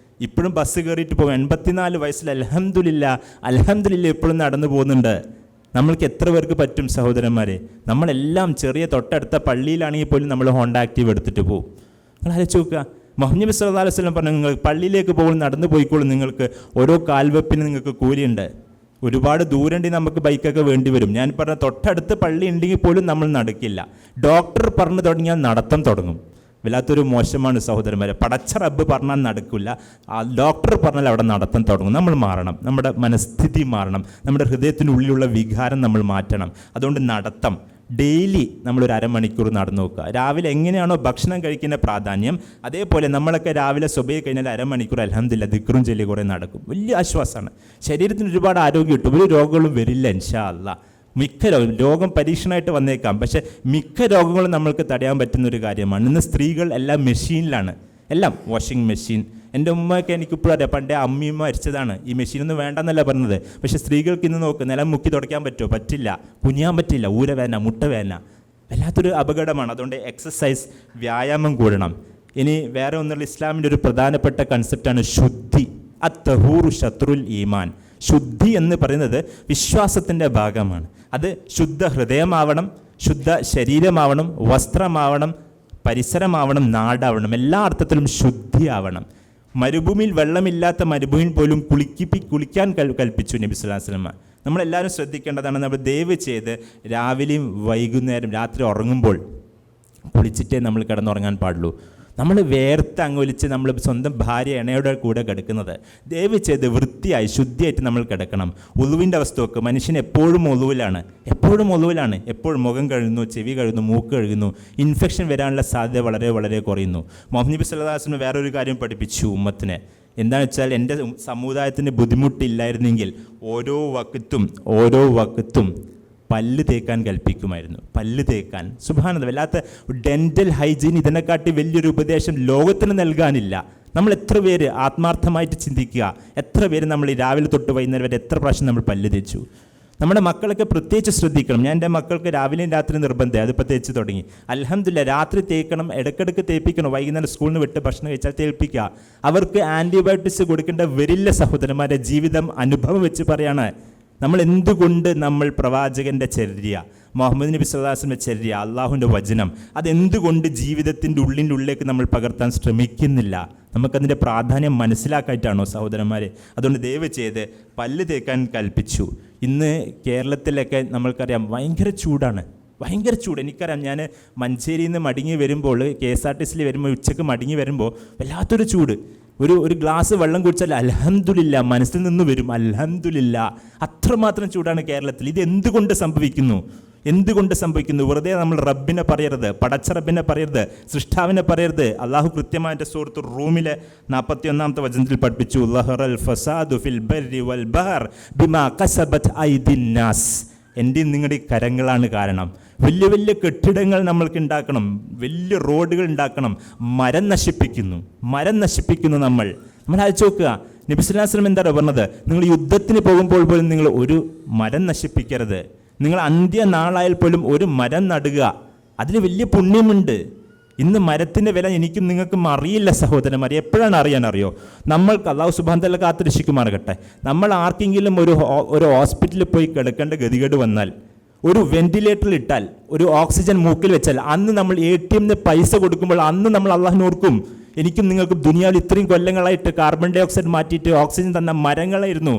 ഇപ്പോഴും ബസ് കയറിയിട്ട് പോകും. 84 വയസ്സിൽ അൽഹംദുലില്ലാ ഇപ്പോഴും നടന്നു പോകുന്നുണ്ട്. നമ്മൾക്ക് എത്ര പേർക്ക് പറ്റും സഹോദരന്മാരെ? നമ്മളെല്ലാം ചെറിയ തൊട്ടടുത്ത പള്ളിയിലാണെങ്കിൽ പോലും നമ്മൾ ഹോണ്ട ആക്റ്റീവ് എടുത്തിട്ട് പോകും. നിങ്ങൾ ആലോചിച്ച് നോക്കുക. മുഹമ്മദ് നബി സല്ലല്ലാഹു അലൈഹി വസല്ലം പറഞ്ഞു, നിങ്ങൾ പള്ളിയിലേക്ക് പോകുമ്പോൾ നടന്നു പോയിക്കോളും, നിങ്ങൾക്ക് ഓരോ കാൽവെപ്പിന് നിങ്ങൾക്ക് കൂലിയുണ്ട്. ഒരുപാട് ദൂരമുണ്ടെങ്കിൽ നമുക്ക് ബൈക്കൊക്കെ വേണ്ടി വരും. ഞാൻ പറഞ്ഞ തൊട്ടടുത്ത് പള്ളി ഉണ്ടെങ്കിൽ പോലും നമ്മൾ നടക്കില്ല. ഡോക്ടർ പറഞ്ഞു തുടങ്ങിയാൽ നടത്തം തുടങ്ങും. വല്ലാത്തൊരു മോശമാണ് സഹോദരന്മാരെ. പടച്ച റബ്ബ് പറഞ്ഞാൽ നടക്കില്ല, ഡോക്ടർ പറഞ്ഞാൽ അവിടെ നടത്തം തുടങ്ങും. നമ്മൾ മാറണം, നമ്മുടെ മനസ്ഥിതി മാറണം, നമ്മുടെ ഹൃദയത്തിനുള്ളിലുള്ള വികാരം നമ്മൾ മാറ്റണം. അതുകൊണ്ട് നടത്തം ഡെയിലി നമ്മളൊരു അരമണിക്കൂർ നടന്നു നോക്കുക. രാവിലെ എങ്ങനെയാണോ ഭക്ഷണം കഴിക്കുന്ന പ്രാധാന്യം, അതേപോലെ നമ്മളൊക്കെ രാവിലെ സുബഹി കഴിഞ്ഞാൽ അരമണിക്കൂർ അൽഹംദുലില്ലാ ദിക്റും ചൊല്ലി കുറേ നടക്കും. വലിയ ആശ്വാസമാണ്. ശരീരത്തിന് ഒരുപാട് ആരോഗ്യം കിട്ടും. ഒരു രോഗങ്ങളും വരില്ല ഇൻഷാ അല്ലാ. മിക്ക രോഗം പരീക്ഷണമായിട്ട് വന്നേക്കാം, പക്ഷേ മിക്ക രോഗങ്ങളും നമ്മൾക്ക് തടയാൻ പറ്റുന്ന ഒരു കാര്യമാണ്. ഇന്ന് സ്ത്രീകൾ എല്ലാം മെഷീനിലാണ്, എല്ലാം വാഷിംഗ് മെഷീൻ. എൻ്റെ ഉമ്മയൊക്കെ എനിക്കിപ്പോഴും അറിയാം, പണ്ടേ അമ്മിയമ്മ മരിച്ചതാണ്. ഈ മെഷീനൊന്നും വേണ്ടെന്നല്ല പറഞ്ഞത്, പക്ഷേ സ്ത്രീകൾക്ക് ഇന്ന് നോക്ക്, നിലം മുക്കി തുടയ്ക്കാൻ പറ്റുമോ? പറ്റില്ല. കുനിയാൻ പറ്റില്ല. ഊരവേദന, മുട്ടവേദന, വല്ലാത്തൊരു അപകടമാണ്. അതുകൊണ്ട് എക്സസൈസ്, വ്യായാമം കൂടണം. ഇനി വേറെ ഒന്നുള്ള ഇസ്ലാമിൻ്റെ ഒരു പ്രധാനപ്പെട്ട കൺസെപ്റ്റാണ് ശുദ്ധി. അത്തഹൂറു ശത്രുൽ ഈമാൻ. ശുദ്ധി എന്ന് പറയുന്നത് വിശ്വാസത്തിൻ്റെ ഭാഗമാണ്. അത് ശുദ്ധ ഹൃദയമാവണം, ശുദ്ധ ശരീരമാവണം, വസ്ത്രമാവണം, പരിസരമാവണം, നാടാവണം. എല്ലാ അർത്ഥത്തിലും ശുദ്ധിയാവണം. മരുഭൂമിയിൽ വെള്ളമില്ലാത്ത മരുഭൂമിയിൽ പോലും കുളിക്കാൻ കൽപ്പിച്ചു നബി സല്ലല്ലാഹു അലൈഹി വസല്ലം. നമ്മളെല്ലാവരും ശ്രദ്ധിക്കേണ്ടതാണ്. നമ്മൾ ദയവ് ചെയ്ത് രാവിലെയും വൈകുന്നേരം രാത്രി ഉറങ്ങുമ്പോൾ കുളിച്ചിട്ടേ നമ്മൾ കിടന്നുറങ്ങാൻ പാടുള്ളൂ. നമ്മൾ വേർത്ത് അങ്ങൊലിച്ച് നമ്മൾ സ്വന്തം ഭാര്യ ഇണയുടെ കൂടെ കിടക്കുന്നത്. ദയവ് ചെയ്ത് വൃത്തിയായി ശുദ്ധിയായിട്ട് നമ്മൾ കിടക്കണം. ഉളുവിൻ്റെ അവസ്ഥ നോക്ക്. മനുഷ്യൻ എപ്പോഴും ഒളുവിലാണ്, എപ്പോഴും മുഖം കഴുകുന്നു, ചെവി കഴുകുന്നു, മൂക്ക് കഴുകുന്നു. ഇൻഫെക്ഷൻ വരാനുള്ള സാധ്യത വളരെ വളരെ കുറയുന്നു. മുഹമ്മദ് നബി സല്ലല്ലാഹു അലൈഹി വസല്ലം വേറൊരു കാര്യം പഠിപ്പിച്ചു ഉമ്മത്തിനെ. എന്താണെന്ന് വെച്ചാൽ, എൻ്റെ സമുദായത്തിന് ബുദ്ധിമുട്ടില്ലായിരുന്നെങ്കിൽ ഓരോ വക്കത്തും പല്ല് തേക്കാൻ കൽപ്പിക്കുമായിരുന്നു. പല്ല് തേക്കാൻ. സുബ്ഹാനല്ലാഹ്, വല്ലാത്ത ഡെൻ്റൽ ഹൈജീൻ ഇതിനെക്കാട്ടി വലിയൊരു ഉപദേശം ലോകത്തിന് നൽകാനില്ല. നമ്മൾ എത്ര പേര് ആത്മാർത്ഥമായിട്ട് ചിന്തിക്കുക, എത്ര പേര് നമ്മൾ ഈ രാവിലെ തൊട്ട് വൈകുന്നേരം വരെ എത്ര പ്രാവശ്യം നമ്മൾ പല്ല് തേച്ചു? നമ്മുടെ മക്കളൊക്കെ പ്രത്യേകിച്ച് ശ്രദ്ധിക്കണം. ഞാൻ എൻ്റെ മക്കൾക്ക് രാവിലെയും രാത്രി നിർബന്ധം, അതിപ്പോൾ തേച്ച് തുടങ്ങി. അൽഹംദുലില്ലാ, രാത്രി തേക്കണം, ഇടയ്ക്കിടയ്ക്ക് തേപ്പിക്കണം. വൈകുന്നേരം സ്കൂളിൽ നിന്ന് വിട്ട് ഭക്ഷണം കഴിച്ചാൽ തേൽപ്പിക്കുക. അവർക്ക് ആൻറ്റിബയോട്ടിക്സ് കൊടുക്കേണ്ട വരില്ല സഹോദരന്മാരെ. ജീവിതം അനുഭവം വെച്ച് പറയാണ്. നമ്മൾ എന്തുകൊണ്ട് നമ്മൾ പ്രവാചകൻ്റെ ചര്യ, മുഹമ്മദ് നബി സല്ലല്ലാഹു അലൈഹി വസല്ലമയുടെ ചര്യ, അള്ളാഹുവിൻ്റെ വചനം, അതെന്തുകൊണ്ട് ജീവിതത്തിൻ്റെ ഉള്ളിലേക്ക് നമ്മൾ പകർത്താൻ ശ്രമിക്കുന്നില്ല? നമുക്കതിൻ്റെ പ്രാധാന്യം മനസ്സിലാക്കായിട്ടാണോ സഹോദരന്മാരെ? അതുകൊണ്ട് ദയവ് ചെയ്ത് പല്ല് തേക്കാൻ കൽപ്പിച്ചു. ഇന്ന് കേരളത്തിലൊക്കെ നമ്മൾക്കറിയാം ഭയങ്കര ചൂടാണ്. എനിക്കറിയാം, ഞാൻ മഞ്ചേരിയിൽ നിന്ന് മടങ്ങി വരുമ്പോൾ, KSRTC വരുമ്പോൾ, ഉച്ചയ്ക്ക് മടങ്ങി വരുമ്പോൾ വല്ലാത്തൊരു ചൂട്. ഒരു ഗ്ലാസ് വെള്ളം കുടിച്ചാൽ അൽഹംദുലില്ലാ മനസ്സിൽ നിന്ന് വരും. അൽഹംദുലില്ലാ, അത്രമാത്രം ചൂടാണ് കേരളത്തിൽ. ഇത് എന്തുകൊണ്ട് സംഭവിക്കുന്നു? വെറുതെ നമ്മൾ റബ്ബിനെ പറയരുത്, പടച്ച റബ്ബിനെ പറയരുത്, സൃഷ്ടാവിനെ പറയരുത്. അള്ളാഹു കൃത്യമായിട്ട് സൂറത്ത് റൂമിലെ 41-ാമത്തെ വചനത്തിൽ പഠിപ്പിച്ചു, ലഹറൽ ഫസാദു ഫിൽ ബർരി വൽ ബഹർ ബിമാ കസബത് ഐദിൻ നാസ്. എൻ്റെയും നിങ്ങളുടെയും കരങ്ങളാണ് കാരണം. വലിയ വലിയ കെട്ടിടങ്ങൾ നമ്മൾക്ക് ഉണ്ടാക്കണം, വലിയ റോഡുകൾ ഉണ്ടാക്കണം, മരം നശിപ്പിക്കുന്നു നമ്മൾ അയച്ചു നോക്കുക. നബി സല്ലല്ലാഹു അലൈഹി വസല്ലം എന്താ പറഞ്ഞത്? നിങ്ങൾ യുദ്ധത്തിന് പോകുമ്പോൾ പോലും നിങ്ങൾ ഒരു മരം നശിപ്പിക്കരുത്. നിങ്ങൾ അന്ത്യനാളായാൽ പോലും ഒരു മരം നടുക, അതിൽ വലിയ പുണ്യമുണ്ട്. ഇന്ന് മരത്തിൻ്റെ വില എനിക്കും നിങ്ങൾക്കും അറിയില്ല സഹോദരന്മാരെ. എപ്പോഴാണ് അറിയാനറിയോ? നമ്മൾക്ക് അല്ലാഹു സുബ്ഹാനഹു വ തആല കാത്തുരക്ഷിക്കുമാറാകട്ടെ. നമ്മൾ ആർക്കെങ്കിലും ഒരു ഹോസ്പിറ്റലിൽ പോയി കിടക്കേണ്ട ഗതികേട് വന്നാൽ, ഒരു വെന്റിലേറ്ററിൽ ഇട്ടാൽ, ഒരു ഓക്സിജൻ മൂക്കിൽ വെച്ചാൽ, അന്ന് നമ്മൾ ATM പൈസ കൊടുക്കുമ്പോൾ അന്ന് നമ്മൾ അള്ളാഹുവിനെ ഓർക്കും. എനിക്കും നിങ്ങൾക്കും ദുനിയാവിൽ ഇത്രയും കൊല്ലങ്ങളായിട്ട് കാർബൺ ഡൈ ഓക്സൈഡ് മാറ്റിയിട്ട് ഓക്സിജൻ തന്ന മരങ്ങളായിരുന്നു.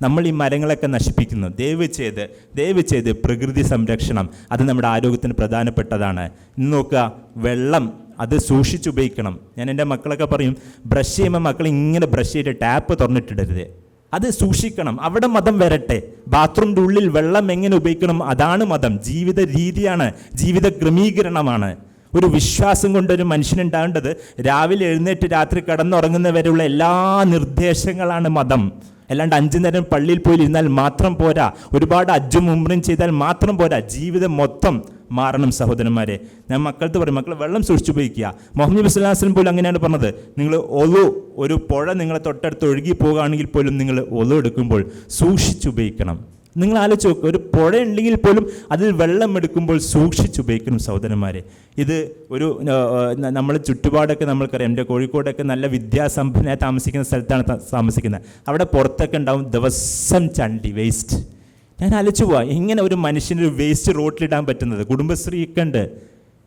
നമ്മൾ ഈ മരങ്ങളൊക്കെ നശിപ്പിക്കുന്നു. ദയവ് ചെയ്ത് പ്രകൃതി സംരക്ഷണം അത് നമ്മുടെ ആരോഗ്യത്തിന് പ്രധാനപ്പെട്ടതാണ്. ഇന്ന് നോക്കുക, വെള്ളം അത് സൂക്ഷിച്ചുപയോഗിക്കണം. ഞാൻ എൻ്റെ മക്കളൊക്കെ പറയും, ബ്രഷ് ചെയ്യുമ്പോൾ മക്കൾ ഇങ്ങനെ ബ്രഷ് ചെയ്തിട്ട് ടാപ്പ് തുറന്നിട്ടിടരുത്, അത് സൂക്ഷിക്കണം. അവിടെ മതം വരട്ടെ. ബാത്റൂമിൻ്റെ ഉള്ളിൽ വെള്ളം എങ്ങനെ ഉപയോഗിക്കണം അതാണ് മതം. ജീവിത രീതിയാണ്, ജീവിത ക്രമീകരണമാണ്. ഒരു വിശ്വാസം കൊണ്ടൊരു മനുഷ്യനുണ്ടാകേണ്ടത് രാവിലെ എഴുന്നേറ്റ് രാത്രി കിടന്നുറങ്ങുന്നവരെയുള്ള എല്ലാ നിർദ്ദേശങ്ങളാണ് മതം. അല്ലാണ്ട് 5 നേരം പള്ളിയിൽ പോയി ഇരുന്നാൽ മാത്രം പോരാ, ഒരുപാട് അജ്ജും ഉംറയും ചെയ്താൽ മാത്രം പോരാ. ജീവിതം മൊത്തം മാറണം സഹോദരന്മാരെ. ഞാൻ മക്കൾക്ക് പറയും, മക്കൾ വെള്ളം സൂക്ഷിച്ചു ഉപയോഗിക്കുക. മുഹമ്മദ് നബി സ്വല്ലല്ലാഹു അലൈഹി വസല്ലം പോലും അങ്ങനെയാണ് പറഞ്ഞത്. നിങ്ങൾ ഒരു പുഴ നിങ്ങളെ തൊട്ടടുത്ത് ഒഴുകി പോകുകയാണെങ്കിൽ പോലും നിങ്ങൾ എടുക്കുമ്പോൾ സൂക്ഷിച്ചുപയോഗിക്കണം. നിങ്ങൾ ആലോചിച്ച് നോക്കുക, ഒരു പുഴ ഉണ്ടെങ്കിൽ പോലും അതിൽ വെള്ളം എടുക്കുമ്പോൾ സൂക്ഷിച്ചുപയോഗിക്കണം സഹോദരന്മാരെ. ഇത് ഒരു നമ്മൾ ചുറ്റുപാടൊക്കെ നമ്മൾക്കറിയാം. എൻ്റെ കോഴിക്കോടൊക്കെ നല്ല വിദ്യാസമ്പന്നമായി താമസിക്കുന്ന സ്ഥലത്താണ് താമസിക്കുന്നത്. അവിടെ പുറത്തൊക്കെ ഉണ്ടാവും ദിവസം ചണ്ടി വേസ്റ്റ്. ഞാൻ ആലോചിച്ച് പോവാ, എങ്ങനെ ഒരു മനുഷ്യന് വേസ്റ്റ് റോട്ടിലിടാൻ പറ്റുന്നത്? കുടുംബശ്രീ ഒക്കെ ഉണ്ട്.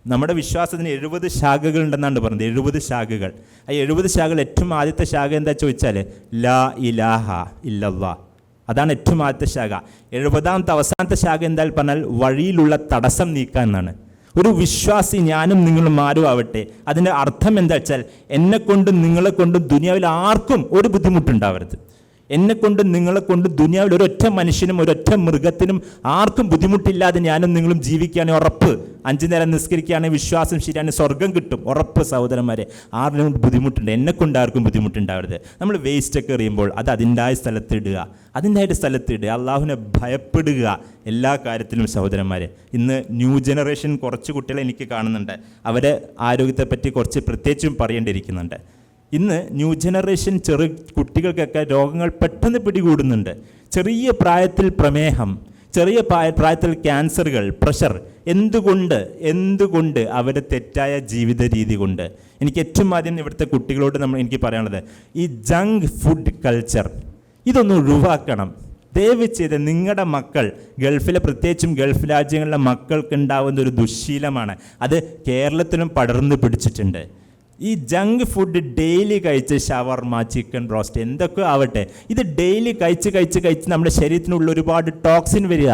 നമ്മുടെ വിശ്വാസത്തിന് 70 ശാഖകൾ ഉണ്ടെന്നാണ് പറഞ്ഞത്. 70 ശാഖകൾ. ആ 70 ശാഖകൾ ഏറ്റവും ആദ്യത്തെ ശാഖ എന്താ ചോദിച്ചാൽ ലാ ഇലാഹ ഇല്ലല്ലാഹ്. അതാണ് ഏറ്റവും ആദ്യത്തെ ശാഖ. 70ാമത്തെ അവസാനത്തെ ശാഖ എന്താ പറഞ്ഞാൽ വഴിയിലുള്ള തടസ്സം നീക്കാൻ എന്നാണ്. ഒരു വിശ്വാസി ഞാനും നിങ്ങളും ആരും ആവട്ടെ, അതിൻ്റെ അർത്ഥം എന്താ വെച്ചാൽ എന്നെക്കൊണ്ടും നിങ്ങളെ കൊണ്ടും ദുനിയാവിൽ ആർക്കും ഒരു ബുദ്ധിമുട്ടുണ്ടാവരുത്. എന്നെക്കൊണ്ടും നിങ്ങളെ കൊണ്ടും ദുനിയാവിൽ ഒരൊറ്റ മനുഷ്യനും ഒരൊറ്റ മൃഗത്തിനും ആർക്കും ബുദ്ധിമുട്ടില്ലാതെ ഞാനും നിങ്ങളും ജീവിക്കുകയാണെങ്കിൽ ഉറപ്പ്. 5 നേരം നിസ്കരിക്കുകയാണെങ്കിൽ വിശ്വാസം ശരിയാണ്, സ്വർഗം കിട്ടും ഉറപ്പ് സഹോദരന്മാരെ. ആരും ബുദ്ധിമുട്ടുണ്ട്, എന്നെക്കൊണ്ട് ആർക്കും ബുദ്ധിമുട്ടുണ്ടാവരുത്. നമ്മൾ വേസ്റ്റൊക്കെ എറിയുമ്പോൾ അത് അതിൻ്റെതായ സ്ഥലത്തിടുക, അള്ളാഹുവിനെ ഭയപ്പെടുക എല്ലാ കാര്യത്തിലും സഹോദരന്മാരെ. ഇന്ന് ന്യൂ ജനറേഷൻ കുറച്ച് കുട്ടികളെ എനിക്ക് കാണുന്നുണ്ട്. അവരെ ആരോഗ്യത്തെപ്പറ്റി കുറച്ച് പ്രത്യേകിച്ചും പറയേണ്ടിയിരിക്കുന്നുണ്ട്. ഇന്ന് ന്യൂ ജനറേഷൻ കുട്ടികൾക്കൊക്കെ രോഗങ്ങൾ പെട്ടെന്ന് പിടികൂടുന്നുണ്ട്. ചെറിയ പ്രായത്തിൽ പ്രമേഹം, ചെറിയ പ്രായത്തിൽ ക്യാൻസറുകൾ, പ്രഷർ. എന്തുകൊണ്ട്? അവരുടെ തെറ്റായ ജീവിത രീതി കൊണ്ട്. എനിക്ക് ഏറ്റവും ആദ്യം ഇവിടുത്തെ കുട്ടികളോട് എനിക്ക് പറയാനുള്ളത്, ഈ ജങ്ക് ഫുഡ് കൾച്ചർ ഇതൊന്ന് ഒഴിവാക്കണം. ദയവ് ചെയ്ത് നിങ്ങളുടെ മക്കൾ, പ്രത്യേകിച്ചും ഗൾഫ് രാജ്യങ്ങളിലെ മക്കൾക്ക് ഉണ്ടാവുന്ന ഒരു ദുശ്ശീലമാണ്. അത് കേരളത്തിലും പടർന്നു പിടിച്ചിട്ടുണ്ട്. ഈ ജങ്ക് ഫുഡ് ഡെയിലി കഴിച്ച് ഷവർമ, ചിക്കൻ റോസ്റ്റ് എന്തൊക്കെ ആവട്ടെ, ഇത് ഡെയിലി കഴിച്ച് നമ്മുടെ ശരീരത്തിനുള്ള ഒരുപാട് ടോക്സിൻ വരിക.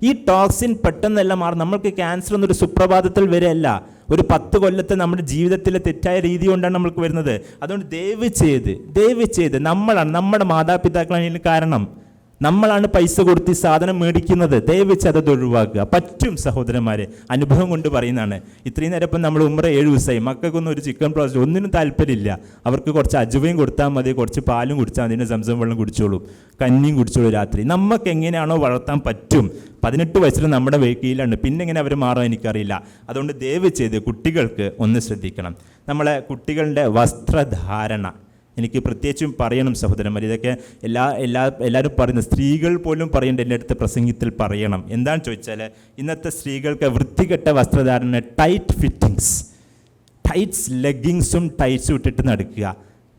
ഈ ടോക്സിൻ പെട്ടെന്നല്ല മാറും. നമ്മൾക്ക് ക്യാൻസർ എന്നൊരു സുപ്രഭാതത്തിൽ വരെയല്ല, ഒരു 10 കൊല്ലത്തെ നമ്മുടെ ജീവിതത്തിലെ തെറ്റായ രീതി കൊണ്ടാണ് നമ്മൾക്ക് വരുന്നത്. അതുകൊണ്ട് ദയവ് ചെയ്ത് നമ്മുടെ മാതാപിതാക്കളാണ് ഇതിന് കാരണം. നമ്മളാണ് പൈസ കൊടുത്ത് സാധനം മേടിക്കുന്നത്. ദയവച്ച് അത് ഒഴിവാക്കുക. പറ്റും സഹോദരന്മാരെ, അനുഭവം കൊണ്ട് പറയുന്നതാണ്. ഇത്രയും നേരം ഇപ്പം നമ്മൾ ഉംറ 7 ദിവസമായി, മക്കൾക്കൊന്നും ഒരു ചിക്കൻ റോസ്റ്റ് ഒന്നിനും താല്പര്യമില്ല. അവർക്ക് കുറച്ച് അജുവയും കൊടുത്താൽ മതി, കുറച്ച് പാലും കുടിച്ചാൽ മതി, സംസം വെള്ളം കുടിച്ചോളൂ, കഞ്ഞിയും കുടിച്ചോളൂ രാത്രി. നമുക്ക് എങ്ങനെയാണോ വളർത്താൻ പറ്റും. 18 വയസ്സിൽ നമ്മുടെ കീഴിലാണ്, പിന്നെ എങ്ങനെ അവർ മാറാൻ എനിക്കറിയില്ല. അതുകൊണ്ട് ദയവ് ചെയ്ത് കുട്ടികൾക്ക് ഒന്ന് ശ്രദ്ധിക്കണം. നമ്മളെ കുട്ടികളുടെ വസ്ത്രധാരണ എനിക്ക് പ്രത്യേകിച്ചും പറയണം സഹോദരന്മാർ. ഇതൊക്കെ എല്ലാവരും പറയുന്നത്, സ്ത്രീകൾ പോലും പറയേണ്ട എൻ്റെ അടുത്ത് പ്രസംഗത്തിൽ പറയണം. എന്താണെന്ന് ചോദിച്ചാൽ ഇന്നത്തെ സ്ത്രീകൾക്ക് വൃത്തികെട്ട വസ്ത്രധാരണ, ടൈറ്റ് ഫിറ്റിങ്സ്, ടൈറ്റ്സ് ലെഗിങ്സും ടൈറ്റ്സും ഇട്ടിട്ട് നടക്കുക.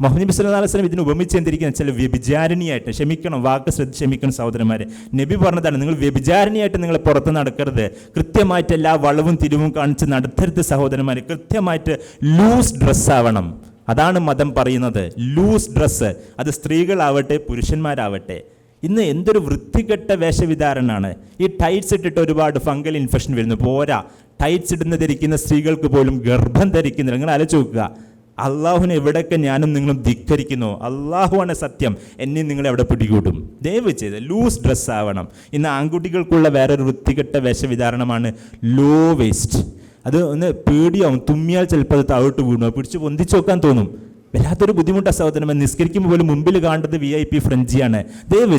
മുഹമ്മദ് നബി സല്ലല്ലാഹു അലൈഹി വസല്ലം ഇതിന് ഉപമിച്ച് എന്തിരിക്കുന്ന വെച്ചാൽ വ്യഭിചാരിണിയായിട്ട്. ക്ഷമിക്കണം സഹോദരന്മാരെ, നബി പറഞ്ഞതാണ്, നിങ്ങൾ വ്യഭിചാരിണിയായിട്ട് നിങ്ങൾ പുറത്ത് നടക്കരുത്. കൃത്യമായിട്ട് എല്ലാ വളവും തിരിവും കാണിച്ച് നടത്തരുത് സഹോദരന്മാരെ. കൃത്യമായിട്ട് ലൂസ് ഡ്രസ്സാവണം. അതാണ് മതം പറയുന്നത്, ലൂസ് ഡ്രസ്സ്. അത് സ്ത്രീകളാവട്ടെ പുരുഷന്മാരാവട്ടെ. ഇന്ന് എന്തൊരു വൃത്തികെട്ട വേഷവിധാരണമാണ്. ഈ ടൈറ്റ്സ് ഇട്ടിട്ട് ഒരുപാട് ഫംഗൽ ഇൻഫെക്ഷൻ വരുന്നു. പോരാ, ടൈറ്റ്സ് ധരിക്കുന്ന സ്ത്രീകൾക്ക് പോലും ഗർഭം ധരിക്കുന്നില്ല. നിങ്ങൾ ആലോചിച്ച് നോക്കുക. അള്ളാഹുവിനെ എവിടെയൊക്കെ ഞാനും നിങ്ങളും ധിക്കരിക്കുന്നു, അള്ളാഹുവാണ് സത്യം, എന്നെ നിങ്ങളെ അവിടെ പിടികൂടും. ദയവ് ചെയ്ത് ലൂസ് ഡ്രസ്സ് ആവണം. ഇന്ന് ആൺകുട്ടികൾക്കുള്ള വേറൊരു വൃത്തികെട്ട വേഷവിധാരണമാണ് ലോ വേസ്റ്റ്. അത് ഒന്ന് പേടിയാവും, തുമ്മിയാൽ ചിലപ്പോൾ അത് താഴോട്ട് വീണു, പിടിച്ച് പൊന്തിച്ച് നോക്കാൻ തോന്നും. വല്ലാത്തൊരു ബുദ്ധിമുട്ടാണ് സഹോദരന്മാർ. നിസ്കരിക്കുമ്പോൾ പോലും മുമ്പിൽ കാണേണ്ടത് VIP ഫ്രഞ്ചിയാണ്. ദയവ്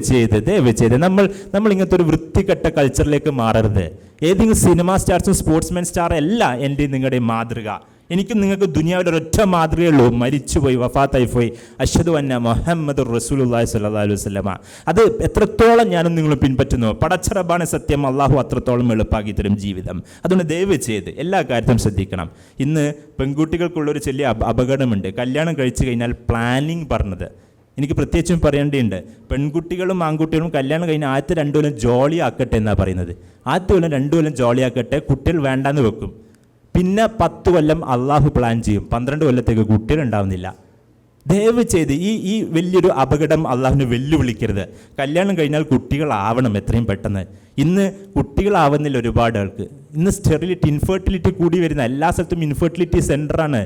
ചെയ്ത് നമ്മൾ ഇങ്ങനത്തെ ഒരു വൃത്തികെട്ട കൾച്ചറിലേക്ക് മാറരുത്. ഏതെങ്കിലും സിനിമാ സ്റ്റാർസും സ്പോർട്സ്മാൻ സ്റ്റാർ അല്ല എൻ്റെ നിങ്ങളുടെ മാതൃക. എനിക്കും നിങ്ങൾക്ക് ദുനിയാവിൽ ഒരൊറ്റ മാതൃകയുള്ളൂ, മരിച്ചുപോയി, വഫാത്തായി പോയി, അഷ്ഹദു അന്ന മുഹമ്മദുർ റസൂലുള്ളാഹി സ്വല്ലല്ലാഹു അലൈഹി വസല്ലമ. അത് എത്രത്തോളം ഞാനും നിങ്ങളും പിൻപറ്റുന്നു, പടച്ചറബാണ് സത്യം, അള്ളാഹു അത്രത്തോളം എളുപ്പാക്കി തരും ജീവിതം. അതുകൊണ്ട് ദയവ് ചെയ്ത് എല്ലാ കാര്യത്തിലും ശ്രദ്ധിക്കണം. ഇന്ന് പെൺകുട്ടികൾക്കുള്ളൊരു ചെറിയ അപകടമുണ്ട്. കല്യാണം കഴിച്ചു കഴിഞ്ഞാൽ പ്ലാനിങ് പറഞ്ഞത് എനിക്ക് പ്രത്യേകിച്ചും പറയേണ്ടതുണ്ട്. പെൺകുട്ടികളും ആൺകുട്ടികളും കല്യാണം കഴിഞ്ഞാൽ ആദ്യത്തെ 2 കൊല്ലം ജോളിയാക്കട്ടെ എന്നാണ് പറയുന്നത്. ആദ്യത്തെ കൊല്ലം 2 കൊല്ലം ജോളിയാക്കട്ടെ, കുട്ടികൾ വേണ്ടാന്ന് വെക്കും. പിന്നെ 10 കൊല്ലം അള്ളാഹു പ്ലാൻ ചെയ്യും, 12 കൊല്ലത്തേക്ക് കുട്ടികളുണ്ടാവുന്നില്ല. ദയവ് ചെയ്ത് ഈ വലിയൊരു അപകടം അള്ളാഹുവിനെ വെല്ലുവിളിക്കരുത്. കല്യാണം കഴിഞ്ഞാൽ കുട്ടികളാവണം എത്രയും പെട്ടെന്ന്. ഇന്ന് കുട്ടികളാവുന്നില്ല ഒരുപാട് ആൾക്ക്. ഇന്ന് സ്റ്റെറിലിറ്റി, ഇൻഫെർട്ടിലിറ്റി കൂടി വരുന്ന എല്ലാ സ്ഥലത്തും ഇൻഫെർട്ടിലിറ്റി സെൻ്ററാണ്.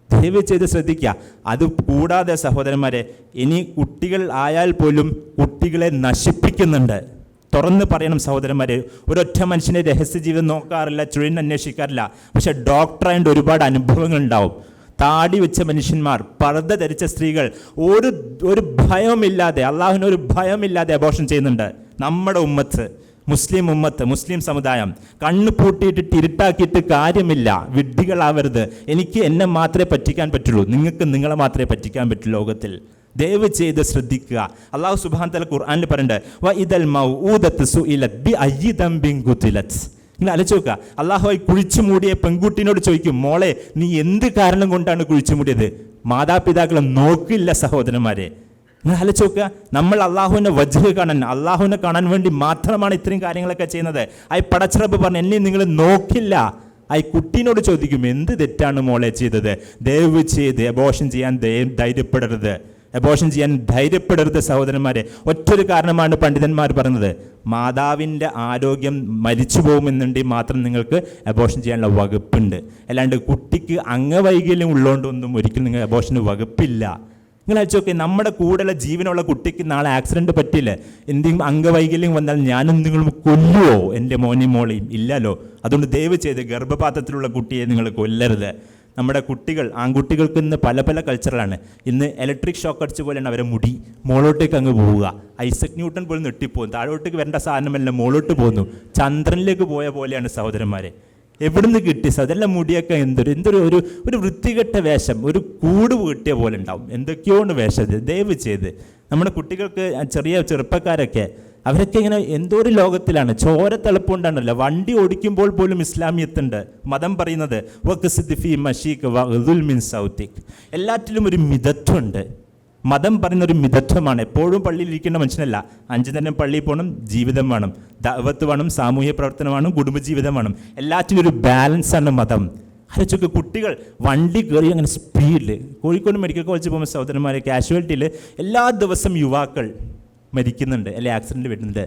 ദയവ് ചെയ്ത് ശ്രദ്ധിക്കുക. അത് കൂടാതെ സഹോദരന്മാരെ, ഇനി കുട്ടികൾ ആയാൽ പോലും കുട്ടികളെ നശിപ്പിക്കുന്നുണ്ട്. തുറന്ന് പറയണം സഹോദരന്മാരെ, ഒരൊറ്റ മനുഷ്യനെ രഹസ്യ ജീവിതം നോക്കാറില്ല, ചുഴിന് അന്വേഷിക്കാറില്ല. പക്ഷെ ഡോക്ടറായതുകൊണ്ട് ഒരുപാട് അനുഭവങ്ങൾ ഉണ്ടാവും. താടി വെച്ച മനുഷ്യന്മാർ, പർദ്ദ ധരിച്ച സ്ത്രീകൾ ഒരു ഭയമില്ലാതെ, അള്ളാഹുവിന് ഒരു ഭയമില്ലാതെ അബോർഷൻ ചെയ്യുന്നുണ്ട്. നമ്മുടെ ഉമ്മത്ത്, മുസ്ലിം സമുദായം കണ്ണ് പൂട്ടിയിട്ട് ഇരുട്ടാക്കിയിട്ട് കാര്യമില്ല. വിഡ്ഢികളാവരുത്. എനിക്ക് എന്നെ മാത്രമേ പറ്റിക്കാൻ പറ്റുള്ളൂ, നിങ്ങൾക്ക് നിങ്ങളെ മാത്രമേ പറ്റിക്കാൻ പറ്റൂ ലോകത്തിൽ. ദയവ് ചെയ്ത് ശ്രദ്ധിക്കുക. അള്ളാഹു സുബ്ഹാനഹു വ തആല ഖുർആനിൽ പറയുന്നുണ്ട്, വ ഇദൽ മൗഊദത്തു സുഇലത് ബി അയ്യി ദംബിൻ ഖുതിലത്. നിങ്ങൾ ആലോചിച്ച് നോക്കുക, അള്ളാഹു കുഴിച്ചു മൂടിയ പെൺകുട്ടിനോട് ചോദിക്കും, മോളെ നീ എന്ത് കാരണം കൊണ്ടാണ് കുഴിച്ചു മൂടിയത്? മാതാപിതാക്കളെ നോക്കില്ല സഹോദരന്മാരെ. നിങ്ങൾ ആലോചിച്ച് നോക്കുക, നമ്മൾ അള്ളാഹുവിൻ്റെ വജ്ഹ് കാണാൻ, അള്ളാഹുവിനെ കാണാൻ വേണ്ടി മാത്രമാണ് ഇത്രയും കാര്യങ്ങളൊക്കെ ചെയ്യുന്നത്. പടച്ചറബ് പറഞ്ഞു, എന്നെ നിങ്ങൾ നോക്കില്ല. കുട്ടീനോട് ചോദിക്കും, എന്ത് തെറ്റാണ് മോളെ ചെയ്തത്? ദയവ് ചെയ്ത് അബോർഷൻ ചെയ്യാൻ ധൈര്യപ്പെടരുത് സഹോദരന്മാരെ. ഒറ്റൊരു കാരണമാണ് പണ്ഡിതന്മാർ പറയുന്നത്, മാതാവിൻ്റെ ആരോഗ്യം മരിച്ചു പോകുമെന്നുണ്ടെങ്കിൽ മാത്രം നിങ്ങൾക്ക് അബോർഷൻ ചെയ്യാനുള്ള വകുപ്പുണ്ട്. അല്ലാണ്ട് കുട്ടിക്ക് അംഗവൈകല്യം ഉള്ളതുകൊണ്ടൊന്നും ഒരിക്കലും നിങ്ങൾ അബോർഷന് വകുപ്പില്ല. നിങ്ങൾ അയച്ചോക്കെ, നമ്മുടെ കൂടെയുള്ള ജീവനുള്ള കുട്ടിക്ക് നാളെ ആക്സിഡൻറ്റ് പറ്റില്ല, എന്തെങ്കിലും അംഗവൈകല്യം വന്നാൽ ഞാനും നിങ്ങളും കൊല്ലുവോ എൻ്റെ മോനെയും മോളെയും? ഇല്ലല്ലോ. അതുകൊണ്ട് ദയവ് ചെയ്ത് ഗർഭപാത്രത്തിലുള്ള കുട്ടിയെ നിങ്ങൾ കൊല്ലരുത്. നമ്മുടെ കുട്ടികൾ, ആൺകുട്ടികൾക്ക് ഇന്ന് പല കൾച്ചറാണ്. ഇന്ന് ഇലക്ട്രിക് ഷോക്ക് അടിച്ച പോലെയാണ് അവരെ മുടി മുകളോട്ടേക്ക് അങ്ങ് പോവുക. ഐസക് ന്യൂട്ടൺ പോലും നെട്ടിപ്പോകും. താഴോട്ടേക്ക് വരേണ്ട സാധനമല്ല, മുകളോട്ട് പോകുന്നു. ചന്ദ്രനിലേക്ക് പോയ പോലെയാണ് സഹോദരന്മാരെ. എവിടുന്ന് കിട്ടി? അതെല്ലാം മുടിയൊക്കെ ഒരു വൃത്തികെട്ട വേഷം, ഒരു കൂട് കിട്ടിയ പോലെ ഉണ്ടാവും. എന്തൊക്കെയോണ്ട് വേഷം. ദയവ് ചെയ്ത് നമ്മുടെ കുട്ടികൾക്ക്, ചെറുപ്പക്കാരൊക്കെ അവരൊക്കെ ഇങ്ങനെ എന്തോ ഒരു ലോകത്തിലാണ്. ചോര തിളപ്പുകൊണ്ടാണല്ലോ. വണ്ടി ഓടിക്കുമ്പോൾ പോലും ഇസ്ലാമിയത്തുണ്ട്. മതം പറയുന്നത് എല്ലാറ്റിലും ഒരു മിതത്വമുണ്ട്. മതം പറയുന്നൊരു മിതത്വമാണ്. എപ്പോഴും പള്ളിയിൽ ഇരിക്കേണ്ട മനുഷ്യനല്ല. 5 നേരം പള്ളിയിൽ പോകണം, ജീവിതം വേണം, ദഅവത്ത് വേണം, സാമൂഹ്യ പ്രവർത്തനം വേണം, കുടുംബജീവിതം വേണം. എല്ലാറ്റിനും ഒരു ബാലൻസാണ് മതം. ആലോചിച്ചൊക്കെ, കുട്ടികൾ വണ്ടി കയറി അങ്ങനെ സ്പീഡിൽ, കോഴിക്കോട് മെഡിക്കൽ കോളേജിൽ പോകുമ്പോൾ സഹോദരന്മാരെ, കാഷ്വാലിറ്റിയിൽ എല്ലാ ദിവസം യുവാക്കൾ മരിക്കുന്നുണ്ട്, അല്ലെ ആക്സിഡൻറ്റ് വരുന്നുണ്ട്.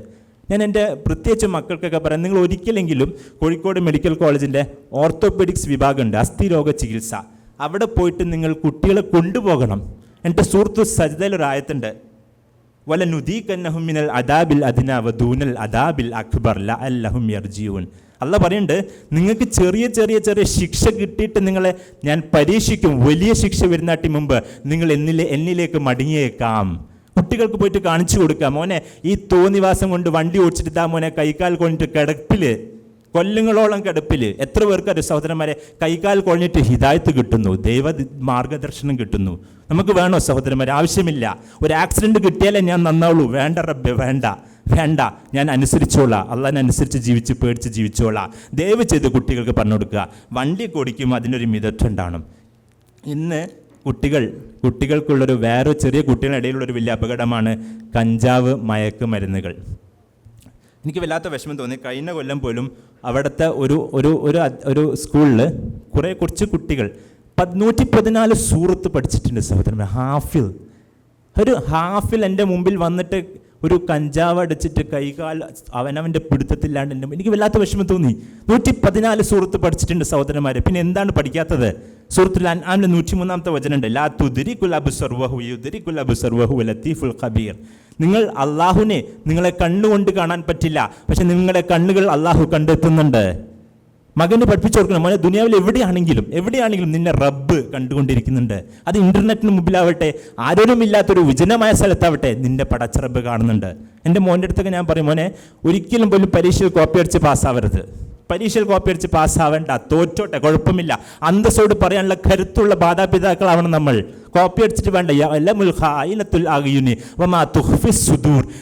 ഞാൻ എൻ്റെ പ്രത്യേകിച്ച് മക്കൾക്കൊക്കെ പറയാം, നിങ്ങൾ ഒരിക്കലെങ്കിലും കോഴിക്കോട് മെഡിക്കൽ കോളേജിൻ്റെ ഓർത്തോപെഡിക്സ് വിഭാഗമുണ്ട്, അസ്ഥിരോഗ ചികിത്സ. അവിടെ പോയിട്ട് നിങ്ങൾ കുട്ടികളെ കൊണ്ടുപോകണം. എൻ്റെ സുഹൃത്തു സജ്ദയിൽ ഒരു ആയത്തുണ്ട്, വല നുദീകന്നഹും മിനൽ അദാബിൽ അദ്നാ വദൂനൽ അദാബിൽ അക്ബർ ലഅല്ലഹും യർജിഊൻ. അള്ളാഹ് പറയുന്നുണ്ട്, നിങ്ങൾക്ക് ചെറിയ ശിക്ഷ കിട്ടിയിട്ട് നിങ്ങളെ ഞാൻ പരീക്ഷിക്കും. വലിയ ശിക്ഷ വരുന്നാട്ടി മുമ്പ് നിങ്ങൾ എന്നിലേക്ക് മടങ്ങിയേക്കാം. കുട്ടികൾക്ക് പോയിട്ട് കാണിച്ചു കൊടുക്കാം, മോനെ ഈ തോന്നിവാസം കൊണ്ട് വണ്ടി ഓടിച്ചിട്ട് മോനെ കൈക്കാൽ കൊണ്ടിട്ട് കിടപ്പില്, കൊല്ലങ്ങളോളം കിടപ്പിൽ. എത്ര പേർക്ക് സഹോദരന്മാരെ കൈകാൽ കൊഴിഞ്ഞിട്ട് ഹിദായത്ത് കിട്ടുന്നു, ദൈവ മാർഗദർശനം കിട്ടുന്നു. നമുക്ക് വേണോ സഹോദരന്മാരെ? ആവശ്യമില്ല. ഒരു ആക്സിഡൻറ്റ് കിട്ടിയാലേ ഞാൻ നന്നാവുള്ളൂ. വേണ്ട റബ്ബേ, വേണ്ട, ഞാൻ അനുസരിച്ചോളാം, അള്ളാഹിനെ അനുസരിച്ച് പേടിച്ച് ജീവിച്ചോളാം. ദയവ് ചെയ്ത് കുട്ടികൾക്ക് പറഞ്ഞു കൊടുക്കുക. വണ്ടി ഓടിക്കുമ്പോൾ അതിനൊരു മിതത്വം ഉണ്ടാവണം. ഇന്ന് കുട്ടികൾക്കുള്ളൊരു വേറെ ചെറിയ കുട്ടികളുടെ ഇടയിലുള്ളൊരു വലിയ അപകടമാണ് കഞ്ചാവ്, മയക്കുമരുന്നുകൾ. എനിക്ക് വല്ലാത്ത വിഷമം തോന്നി. കഴിഞ്ഞ കൊല്ലം പോലും അവിടുത്തെ ഒരു സ്കൂളിൽ കുറച്ച് കുട്ടികൾ 114 സൂറത്ത് പഠിച്ചിട്ടുണ്ട് സഹോദരൻ. ഹാഫിൽ എൻ്റെ മുമ്പിൽ വന്നിട്ട് ഒരു കഞ്ചാവ് അടിച്ചിട്ട് കൈകാൽ അവനവൻ്റെ പിടുത്തത്തില്ലാണ്ട് എനിക്ക് വല്ലാത്ത വിഷമം തോന്നി. 114 സൂറത്ത് പഠിച്ചിട്ടുണ്ട് സഹോദരന്മാരെ. പിന്നെ എന്താണ് പഠിക്കാത്തത്? സൂറത്തുൽ അൻആമിലെ 103-ാമത്തെ വചനമുണ്ട്, ലാ തുദ്രികുൽ അബ്സാർ വഹു യുദ്രികുൽ അബ്സാർ വഹുവ ലത്തീഫുൽ ഖബീർ. നിങ്ങൾ അള്ളാഹുവിനെ നിങ്ങളെ കണ്ണുകൊണ്ട് കാണാൻ പറ്റില്ല, പക്ഷെ നിങ്ങളുടെ കണ്ണുകൾ അള്ളാഹു കണ്ടെത്തുന്നുണ്ട്. മകന് പഠിപ്പിച്ചു കൊടുക്കണം, മോനെ ദുനിയാവിൽ എവിടെയാണെങ്കിലും നിന്നെ റബ്ബ് കണ്ടുകൊണ്ടിരിക്കുന്നുണ്ട്. അത് ഇന്റർനെറ്റിന് മുമ്പിലാവട്ടെ, ആരോരുമില്ലാത്തൊരു വിജനമായ സ്ഥലത്താവട്ടെ, നിന്റെ പടച്ച റബ്ബ് കാണുന്നുണ്ട്. എൻ്റെ മോൻ്റെ അടുത്തൊക്കെ ഞാൻ പറയും, മോനെ ഒരിക്കലും പോലും പരീക്ഷയിൽ കോപ്പി അടിച്ച് പാസ്സാവരുത്. പരീക്ഷയിൽ കോപ്പി അടിച്ച് പാസ്സാവേണ്ട, തോറ്റോട്ടെ, കുഴപ്പമില്ല. അന്തസ്സോട് പറയാനുള്ള കരുത്തുള്ള മാതാപിതാക്കളാവണം നമ്മൾ. കോപ്പി അടിച്ചിട്ട് വേണ്ട.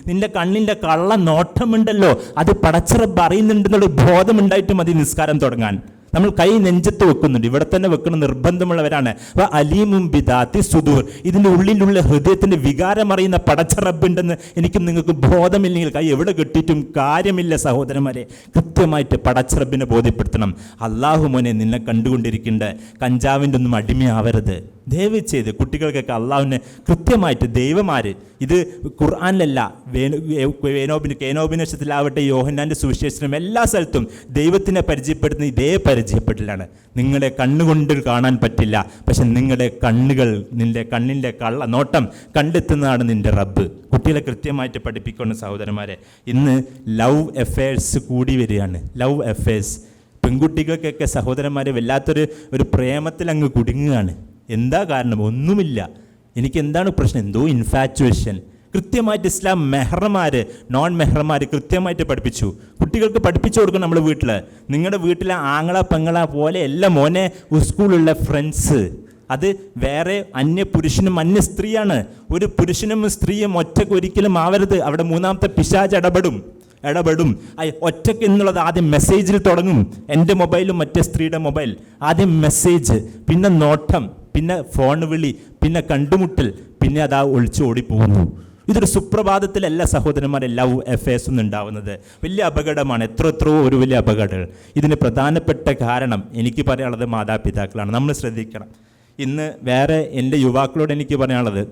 നിന്റെ കണ്ണിൻ്റെ കള്ള നോട്ടമുണ്ടല്ലോ, അത് പടച്ച റബ്ബ് അറിയുന്നുണ്ടെന്നുള്ള ബോധമുണ്ടായിട്ട് മതി നിസ്കാരം തുടങ്ങാൻ. നമ്മൾ കൈ നെഞ്ചത്ത് വെക്കുന്നുണ്ട്, ഇവിടെ തന്നെ വെക്കണം, നിർബന്ധമുള്ളവരാണ്. അലീമും ബിദാത്തി സുദൂർ, ഇതിൻ്റെ ഉള്ളിലുള്ള ഹൃദയത്തിൻ്റെ വികാരം അറിയുന്ന പടച്ച റബ്ബുണ്ടെന്ന് എനിക്കും നിങ്ങൾക്ക് ബോധമില്ലെങ്കിൽ കൈ എവിടെ കെട്ടിയിട്ടും കാര്യമില്ല സഹോദരന്മാരെ. കൃത്യമായിട്ട് പടച്ച റബ്ബിനെ ബോധ്യപ്പെടുത്തണം. അള്ളാഹു മോനെ നിന്നെ കണ്ടുകൊണ്ടിരിക്കേണ്ട, കഞ്ചാവിൻ്റെ ഒന്നും അടിമയാവരുത്. ദയവ് ചെയ്ത് കുട്ടികൾക്കൊക്കെ അള്ളാഹുവിനെ കൃത്യമായിട്ട് ദൈവമാര്, ഇത് ഖുർആനിലല്ല, കേനോബിനേഷത്തിലാവട്ടെ, യോഹന്നാൻ്റെ സുവിശേഷത്തിലും എല്ലാ സ്ഥലത്തും ദൈവത്തിനെ പരിചയപ്പെടുത്തുന്ന ഇതേ പരിചയപ്പെടലാണ്. നിങ്ങളെ കണ്ണുകൊണ്ട് കാണാൻ പറ്റില്ല, പക്ഷെ നിങ്ങളുടെ നിന്റെ കണ്ണിൻ്റെ കള്ള നോട്ടം കണ്ടെത്തുന്നതാണ് നിന്റെ റബ്ബ്. കുട്ടികളെ കൃത്യമായിട്ട് പഠിപ്പിക്കുന്ന സഹോദരന്മാരെ, ഇന്ന് ലവ് അഫെയർസ് കൂടി വരികയാണ്. ലവ് അഫെയർസ് പെൺകുട്ടികൾക്കൊക്കെ സഹോദരന്മാരെ വല്ലാത്തൊരു പ്രേമത്തിൽ അങ്ങ് കുടുങ്ങുകയാണ്. എന്താ കാരണം? ഒന്നുമില്ല. എനിക്ക് എന്താണ് പ്രശ്നം? എന്തോ ഇൻഫാറ്റുവേഷൻ. കൃത്യമായിട്ട് ഇസ്ലാം മെഹ്റമാര്, നോൺ മെഹ്റമാര് കൃത്യമായിട്ട് പഠിപ്പിച്ചു. കുട്ടികൾക്ക് പഠിപ്പിച്ചു കൊടുക്കണം. നമ്മൾ നിങ്ങളുടെ വീട്ടിലെ ആങ്ങള പെങ്ങള പോലെ അല്ല മോനെ സ്കൂളിലുള്ള ഫ്രണ്ട്സ്. അത് വേറെ അന്യ പുരുഷനും അന്യ സ്ത്രീയാണ്. ഒരു പുരുഷനും സ്ത്രീയും ഒറ്റയ്ക്ക് ഒരിക്കലും ആവരുത്. അവിടെ മൂന്നാമത്തെ പിശാച് ഇടപെടും. ഒറ്റയ്ക്ക് എന്നുള്ളത് ആദ്യം മെസ്സേജിൽ തുടങ്ങും. എൻ്റെ മൊബൈലും മറ്റേ സ്ത്രീയുടെ മൊബൈൽ, ആദ്യം മെസ്സേജ്, പിന്നെ നോട്ടം, പിന്നെ ഫോൺ വിളി, പിന്നെ കണ്ടുമുട്ടൽ, പിന്നെ അതാ ഒളിച്ചു ഓടിപ്പോകുന്നു. ഇതൊരു സുപ്രഭാതത്തിലല്ല സഹോദരന്മാരെ ലവ് അഫെയർസ് ഒന്നും ഉണ്ടാവുന്നത്. വലിയ അപകടമാണ്, എത്രയോ ഒരു വലിയ അപകടങ്ങൾ. ഇതിന് പ്രധാനപ്പെട്ട കാരണം എനിക്ക് പറയാനുള്ളത് മാതാപിതാക്കളാണ്. നമ്മൾ ശ്രദ്ധിക്കണം. ഇന്ന് വേറെ എൻ്റെ യുവാക്കളോട് എനിക്ക് പറയാനുള്ളത്,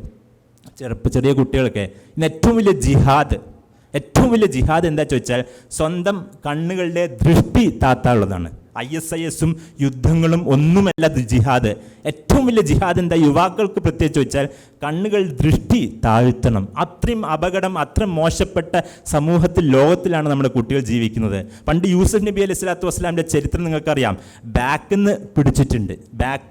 ചെറിയ കുട്ടികൾക്ക് ഇന്ന് ഏറ്റവും വലിയ ജിഹാദ് എന്താ ചോദിച്ചാൽ സ്വന്തം കണ്ണുകളുടെ ദൃഷ്ടി താത്താനുള്ളതാണ്. ISIS-ഉം യുദ്ധങ്ങളും ഒന്നുമല്ല ജിഹാദ്. ഏറ്റവും വലിയ ജിഹാദ് എന്താ? യുവാക്കൾക്ക് പ്രത്യേകിച്ച് ചോദിച്ചാൽ കണ്ണുകൾ ദൃഷ്ടി താഴ്ത്തണം. അത്രയും അപകടം, അത്രയും മോശപ്പെട്ട സമൂഹത്തിൽ, ലോകത്തിലാണ് നമ്മുടെ കുട്ടികൾ ജീവിക്കുന്നത്. പണ്ട് യൂസുഫ് നബി അലൈഹി സ്വലാത്തു വസ്സലാമിൻ്റെ ചരിത്രം നിങ്ങൾക്കറിയാം. ബാക്കിൽ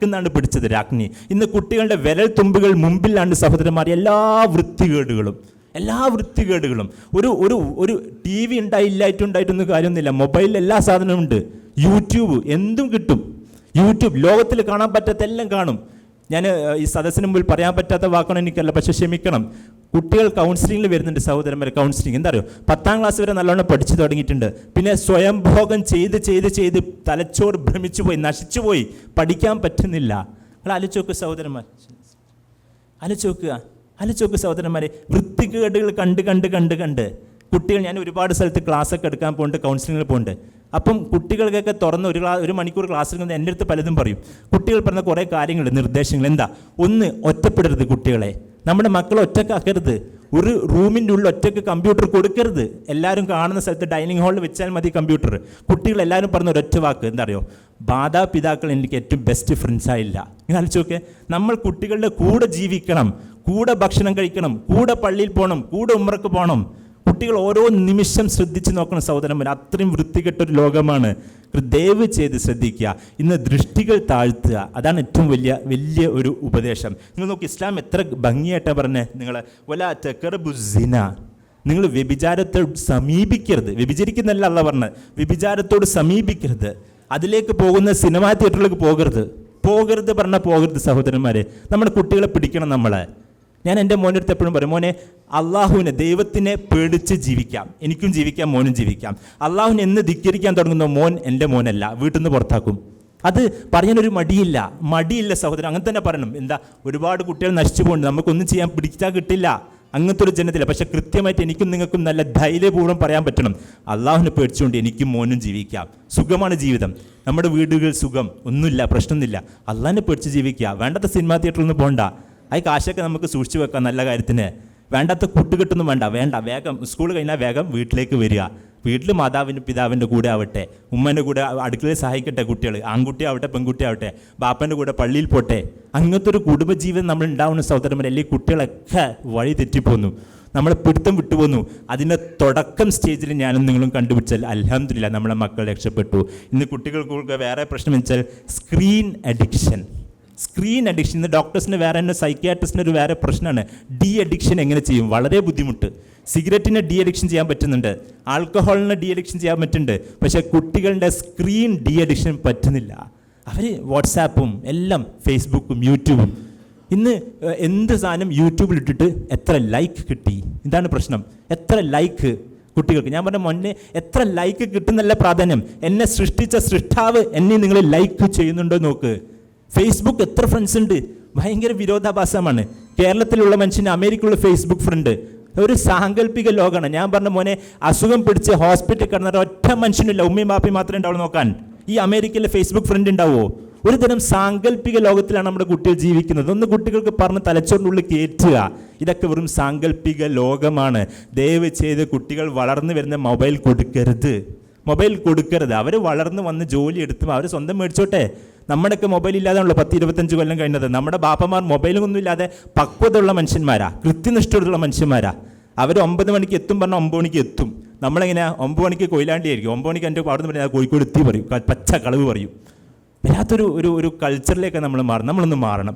നിന്നാണ് പിടിച്ചത് രാജ്ഞി. ഇന്ന് കുട്ടികളുടെ വിരൽ തുമ്പുകൾ മുമ്പിലാണ് സഹോദരന്മാർ എല്ലാ വൃത്തികേടുകളും. ഒരു TV ഉണ്ടായിട്ടൊന്നും കാര്യമൊന്നുമില്ല. മൊബൈലിൽ എല്ലാ സാധനവും ഉണ്ട്. യൂട്യൂബ് എന്തും കിട്ടും. യൂട്യൂബ് ലോകത്തിൽ കാണാൻ പറ്റാത്ത എല്ലാം കാണും. ഞാൻ ഈ സദസ്സിന് മുമ്പിൽ പറയാൻ പറ്റാത്ത വാക്കാണ് എനിക്കല്ല, പക്ഷെ ക്ഷമിക്കണം. കുട്ടികൾ കൗൺസിലിങ്ങിൽ വരുന്നുണ്ട് സഹോദരന്മാരെ. കൗൺസിലിംഗ് എന്താ അറിയോ? 10ാം ക്ലാസ് വരെ നല്ലോണം പഠിച്ചു തുടങ്ങിയിട്ടുണ്ട്. പിന്നെ സ്വയംഭോഗം ചെയ്ത് തലച്ചോറ് ഭ്രമിച്ചുപോയി, നശിച്ചുപോയി, പഠിക്കാൻ പറ്റുന്നില്ല. നിങ്ങൾ ആലോചിച്ച് സഹോദരന്മാർ, ആലോചിച്ച് സഹോദരന്മാരെ, വൃത്തികേടുകൾ കണ്ട് കുട്ടികൾ, ഞാൻ ഒരുപാട് സ്ഥലത്ത് ക്ലാസ്സൊക്കെ എടുക്കാൻ പോകുന്നുണ്ട്, കൗൺസിലിങ്ങിൽ പോകുന്നുണ്ട്. അപ്പം കുട്ടികൾക്കൊക്കെ തുറന്ന് ഒരു മണിക്കൂർ ക്ലാസ് എടുക്കുന്നത് എൻ്റെ അടുത്ത് പലതും പറയും. കുട്ടികൾ പറഞ്ഞ കുറേ കാര്യങ്ങൾ, നിർദ്ദേശങ്ങൾ എന്താ? ഒന്ന്, ഒറ്റപ്പെടരുത് കുട്ടികളെ. നമ്മുടെ മക്കളെ ഒറ്റക്കാക്കരുത്. ഒരു റൂമിൻ്റെ ഉള്ളിൽ ഒറ്റയ്ക്ക് കമ്പ്യൂട്ടർ കൊടുക്കരുത്. എല്ലാവരും കാണുന്ന സ്ഥലത്ത് ഡൈനിങ് ഹാളിൽ വെച്ചാൽ മതി കമ്പ്യൂട്ടർ. കുട്ടികൾ എല്ലാവരും പറഞ്ഞ ഒരൊറ്റ വാക്ക് എന്താ അറിയോ? മാതാപിതാക്കൾ എനിക്ക് ഏറ്റവും ബെസ്റ്റ് ഫ്രണ്ട്സായില്ല. ഇങ്ങനെ ആലോചിച്ച് നോക്കെ. നമ്മൾ കുട്ടികളുടെ കൂടെ ജീവിക്കണം, കൂടെ ഭക്ഷണം കഴിക്കണം, കൂടെ പള്ളിയിൽ പോകണം, കൂടെ ഉംറക്ക് പോകണം. കുട്ടികൾ ഓരോ നിമിഷം ശ്രദ്ധിച്ച് നോക്കണം സഹോദരന്മാർ. അത്രയും വൃത്തികെട്ടൊരു ലോകമാണ്. ദയവ് ചെയ്ത് ശ്രദ്ധിക്കുക. ഇന്ന് ദൃഷ്ടികൾ താഴ്ത്തുക, അതാണ് ഏറ്റവും വലിയ ഒരു ഉപദേശം. നിങ്ങൾ നോക്കി, ഇസ്ലാം എത്ര ഭംഗിയായിട്ടാണ് പറഞ്ഞത്. വലാ തഖറബു സിന, നിങ്ങൾ വ്യഭിചാരത്തോട് സമീപിക്കരുത്. വ്യഭിചരിക്കുന്നല്ല അല്ലാഹ് പറഞ്ഞത്, വ്യഭിചാരത്തോട് സമീപിക്കരുത്. അതിലേക്ക് പോകുന്ന സിനിമാ തിയേറ്ററിലേക്ക് പോകരുത് പറഞ്ഞാൽ പോകരുത് സഹോദരന്മാരെ. നമ്മുടെ കുട്ടികളെ പിടിക്കണം. ഞാൻ എൻ്റെ മോൻ്റെ അടുത്ത് എപ്പോഴും പറയും, മോനെ അള്ളാഹുവിനെ, ദൈവത്തിനെ പേടിച്ച് ജീവിക്കാം. എനിക്കും ജീവിക്കാം, മോനും ജീവിക്കാം. അള്ളാഹുവിനെ എന്ന് ധിക്കരിക്കാൻ തുടങ്ങുന്ന മോൻ എൻ്റെ മോനല്ല, വീട്ടിൽ നിന്ന് പുറത്താക്കും. അത് പറയാനൊരു മടിയില്ല സഹോദരൻ. അങ്ങനെ തന്നെ പറയണം. എന്താ, ഒരുപാട് കുട്ടികൾ നശിച്ചു പോകുന്നുണ്ട്, നമുക്കൊന്നും ചെയ്യാൻ പിടിച്ചാൽ കിട്ടില്ല, അങ്ങനത്തെ ഒരു ജനത്തില്ല. പക്ഷെ കൃത്യമായിട്ട് എനിക്കും നിങ്ങൾക്കും നല്ല ധൈര്യപൂർവ്വം പറയാൻ പറ്റണം, അള്ളാഹുവിനെ പേടിച്ചുകൊണ്ട് എനിക്കും മോനും ജീവിക്കാം. സുഖമാണ് ജീവിതം, നമ്മുടെ വീടുകൾ സുഖം, ഒന്നുമില്ല, പ്രശ്നമൊന്നുമില്ല. അള്ളാഹിനെ പേടിച്ച് ജീവിക്കുക. വേണ്ടാത്ത സിനിമാ തിയേറ്ററിൽ നിന്ന് പോകണ്ട. ആ കാശൊക്കെ നമുക്ക് സൂക്ഷിച്ചു വെക്കാം നല്ല കാര്യത്തിന്. വേണ്ടാത്ത കൂട്ടുകെട്ടൊന്നും വേണ്ട. വേഗം സ്കൂൾ കഴിഞ്ഞാൽ വേഗം വീട്ടിലേക്ക് വരിക. വീട്ടിൽ മാതാവിൻ്റെ പിതാവിൻ്റെ കൂടെ ആവട്ടെ, ഉമ്മൻ്റെ കൂടെ അടുക്കളയിൽ സഹായിക്കട്ടെ കുട്ടികൾ, ആൺകുട്ടി ആവട്ടെ പെൺകുട്ടി ആവട്ടെ, ബാപ്പൻ്റെ കൂടെ പള്ളിയിൽ പോട്ടെ. അങ്ങനത്തെ ഒരു കുടുംബജീവിതം നമ്മൾ ഉണ്ടാവുന്ന സഹോദരന്മാർ. അല്ലെങ്കിൽ കുട്ടികളൊക്കെ വഴി തെറ്റിപ്പോന്നു. നമ്മൾ പിടുത്തം വിട്ടുപോന്നു. അതിൻ്റെ തുടക്കം സ്റ്റേജിൽ ഞാനും നിങ്ങളും കണ്ടുപിടിച്ചാൽ അൽഹംദുലില്ലാ നമ്മളെ മക്കൾ രക്ഷപ്പെട്ടു. ഇന്ന് കുട്ടികൾക്ക് വേറെ പ്രശ്നം വെച്ചാൽ സ്ക്രീൻ അഡിക്ഷൻ. ഇന്ന് ഡോക്ടേഴ്സിന് വേറെ തന്നെ, സൈക്യാട്രിസ്റ്റിന് ഒരു വേറെ പ്രശ്നമാണ്. ഡി അഡിക്ഷൻ എങ്ങനെ ചെയ്യും? വളരെ ബുദ്ധിമുട്ട്. സിഗരറ്റിനെ ഡി അഡിക്ഷൻ ചെയ്യാൻ പറ്റുന്നുണ്ട്, ആൽക്കഹോളിനെ ഡി അഡിക്ഷൻ ചെയ്യാൻ പറ്റുന്നുണ്ട്. പക്ഷേ കുട്ടികളുടെ സ്ക്രീൻ ഡി അഡിക്ഷൻ പറ്റുന്നില്ല. അവർ വാട്സാപ്പും എല്ലാം, ഫേസ്ബുക്കും യൂട്യൂബും. ഇന്ന് എന്ത് സാധനം യൂട്യൂബിൽ ഇട്ടിട്ട് എത്ര ലൈക്ക് കിട്ടി, ഇതാണ് പ്രശ്നം. എത്ര ലൈക്ക് കുട്ടികൾക്ക്. ഞാൻ പറഞ്ഞ മുന്നേ, എത്ര ലൈക്ക് കിട്ടുന്നല്ല പ്രാധാന്യം, എന്നെ സൃഷ്ടിച്ച സൃഷ്ടാവ് എന്നെ നിങ്ങൾ ലൈക്ക് ചെയ്യുന്നുണ്ടോ നോക്ക്. ഫേസ്ബുക്ക് എത്ര ഫ്രണ്ട്സ് ഉണ്ട്, ഭയങ്കര വിരോധാഭാസമാണ്. കേരളത്തിലുള്ള മനുഷ്യന് അമേരിക്കയിലുള്ള ഫേസ്ബുക്ക് ഫ്രണ്ട് ഒരു സാങ്കല്പിക ലോകമാണ്. ഞാൻ പറഞ്ഞ മോനെ, അസുഖം പിടിച്ച് ഹോസ്പിറ്റലിൽ കിടന്ന ഒറ്റ മനുഷ്യനില്ല, ഉമ്മയും ബാപ്പയും മാത്രമേ ഉണ്ടാവുള്ളൂ നോക്കാൻ. ഈ അമേരിക്കയിലെ ഫേസ്ബുക്ക് ഫ്രണ്ട് ഉണ്ടാവുമോ? ഒരു തരം സാങ്കല്പിക ലോകത്തിലാണ് നമ്മുടെ കുട്ടികൾ ജീവിക്കുന്നത്. ഒന്ന് കുട്ടികൾക്ക് പറഞ്ഞ് തലച്ചോറിനുള്ളിൽ കയറ്റുക, ഇതൊക്കെ വെറും സാങ്കല്പിക ലോകമാണ്. ദയവ് ചെയ്ത് കുട്ടികൾ വളർന്നു വരുന്ന മൊബൈൽ കൊടുക്കരുത്. അവർ വളർന്ന് വന്ന് ജോലി എടുത്തും അവർ സ്വന്തം മേടിച്ചോട്ടെ. നമ്മുടെയൊക്കെ മൊബൈൽ ഇല്ലാതാണല്ലോ 10-25 കൊല്ലം കഴിഞ്ഞത്. നമ്മുടെ ബാപ്പമാർ മൊബൈലൊന്നും ഇല്ലാതെ പക്വതയുള്ള മനുഷ്യന്മാരാ, കൃത്യനിഷ്ഠയുള്ള മനുഷ്യന്മാരാ. അവർ 9 മണിക്ക് എത്തും പറഞ്ഞാൽ 9 മണിക്ക് എത്തും. നമ്മളെങ്ങനെയാ 9 മണിക്ക് കൊയിലാണ്ടി ആയിരിക്കും, 9 മണിക്ക് എൻ്റെ അവിടെ നിന്ന് പറഞ്ഞാൽ കോഴിക്കോട് എത്തി പറയും, പച്ച കളവ് പറയും. വല്ലാത്തൊരു ഒരു കൾച്ചറിലേക്ക് നമ്മളൊന്ന് മാറണം.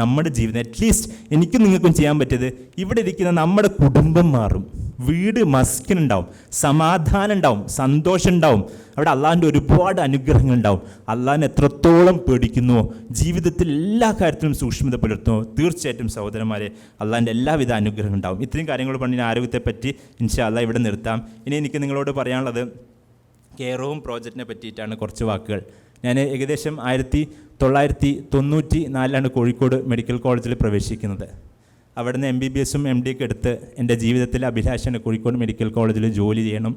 നമ്മുടെ ജീവിതം അറ്റ്ലീസ്റ്റ് എനിക്കും നിങ്ങൾക്കും ചെയ്യാൻ പറ്റിയത്, ഇവിടെ ഇരിക്കുന്ന നമ്മുടെ കുടുംബം മാറും, വീട് മസ്കിനുണ്ടാവും, സമാധാനം ഉണ്ടാവും, സന്തോഷം ഉണ്ടാവും. അവിടെ അള്ളാഹിൻ്റെ ഒരുപാട് അനുഗ്രഹങ്ങൾ ഉണ്ടാവും. അള്ളാഹിനെ എത്രത്തോളം പേടിക്കുന്നുവോ, ജീവിതത്തിൽ എല്ലാ കാര്യത്തിലും സൂക്ഷ്മത പുലർത്തുന്നു, തീർച്ചയായിട്ടും സഹോദരന്മാരെ അള്ളാഹിൻ്റെ എല്ലാവിധ അനുഗ്രഹം ഉണ്ടാവും. ഇത്രയും കാര്യങ്ങൾ പറഞ്ഞ് ആരോഗ്യത്തെപ്പറ്റി ഇൻഷാ അല്ലാഹ് ഇവിടെ നിർത്താം. ഇനി എനിക്ക് നിങ്ങളോട് പറയാനുള്ളത് കെയർ ഹോം പ്രോജക്റ്റിനെ പറ്റിയിട്ടാണ് കുറച്ച് വാക്കുകൾ. ഞാൻ ഏകദേശം 1994 കോഴിക്കോട് മെഡിക്കൽ കോളേജിൽ പ്രവേശിക്കുന്നത്. അവിടുന്ന് MBBS MD ഒക്കെ എടുത്ത് എൻ്റെ ജീവിതത്തിലെ അഭിലാഷമാണ് കോഴിക്കോട് മെഡിക്കൽ കോളേജിൽ ജോലി ചെയ്യണം.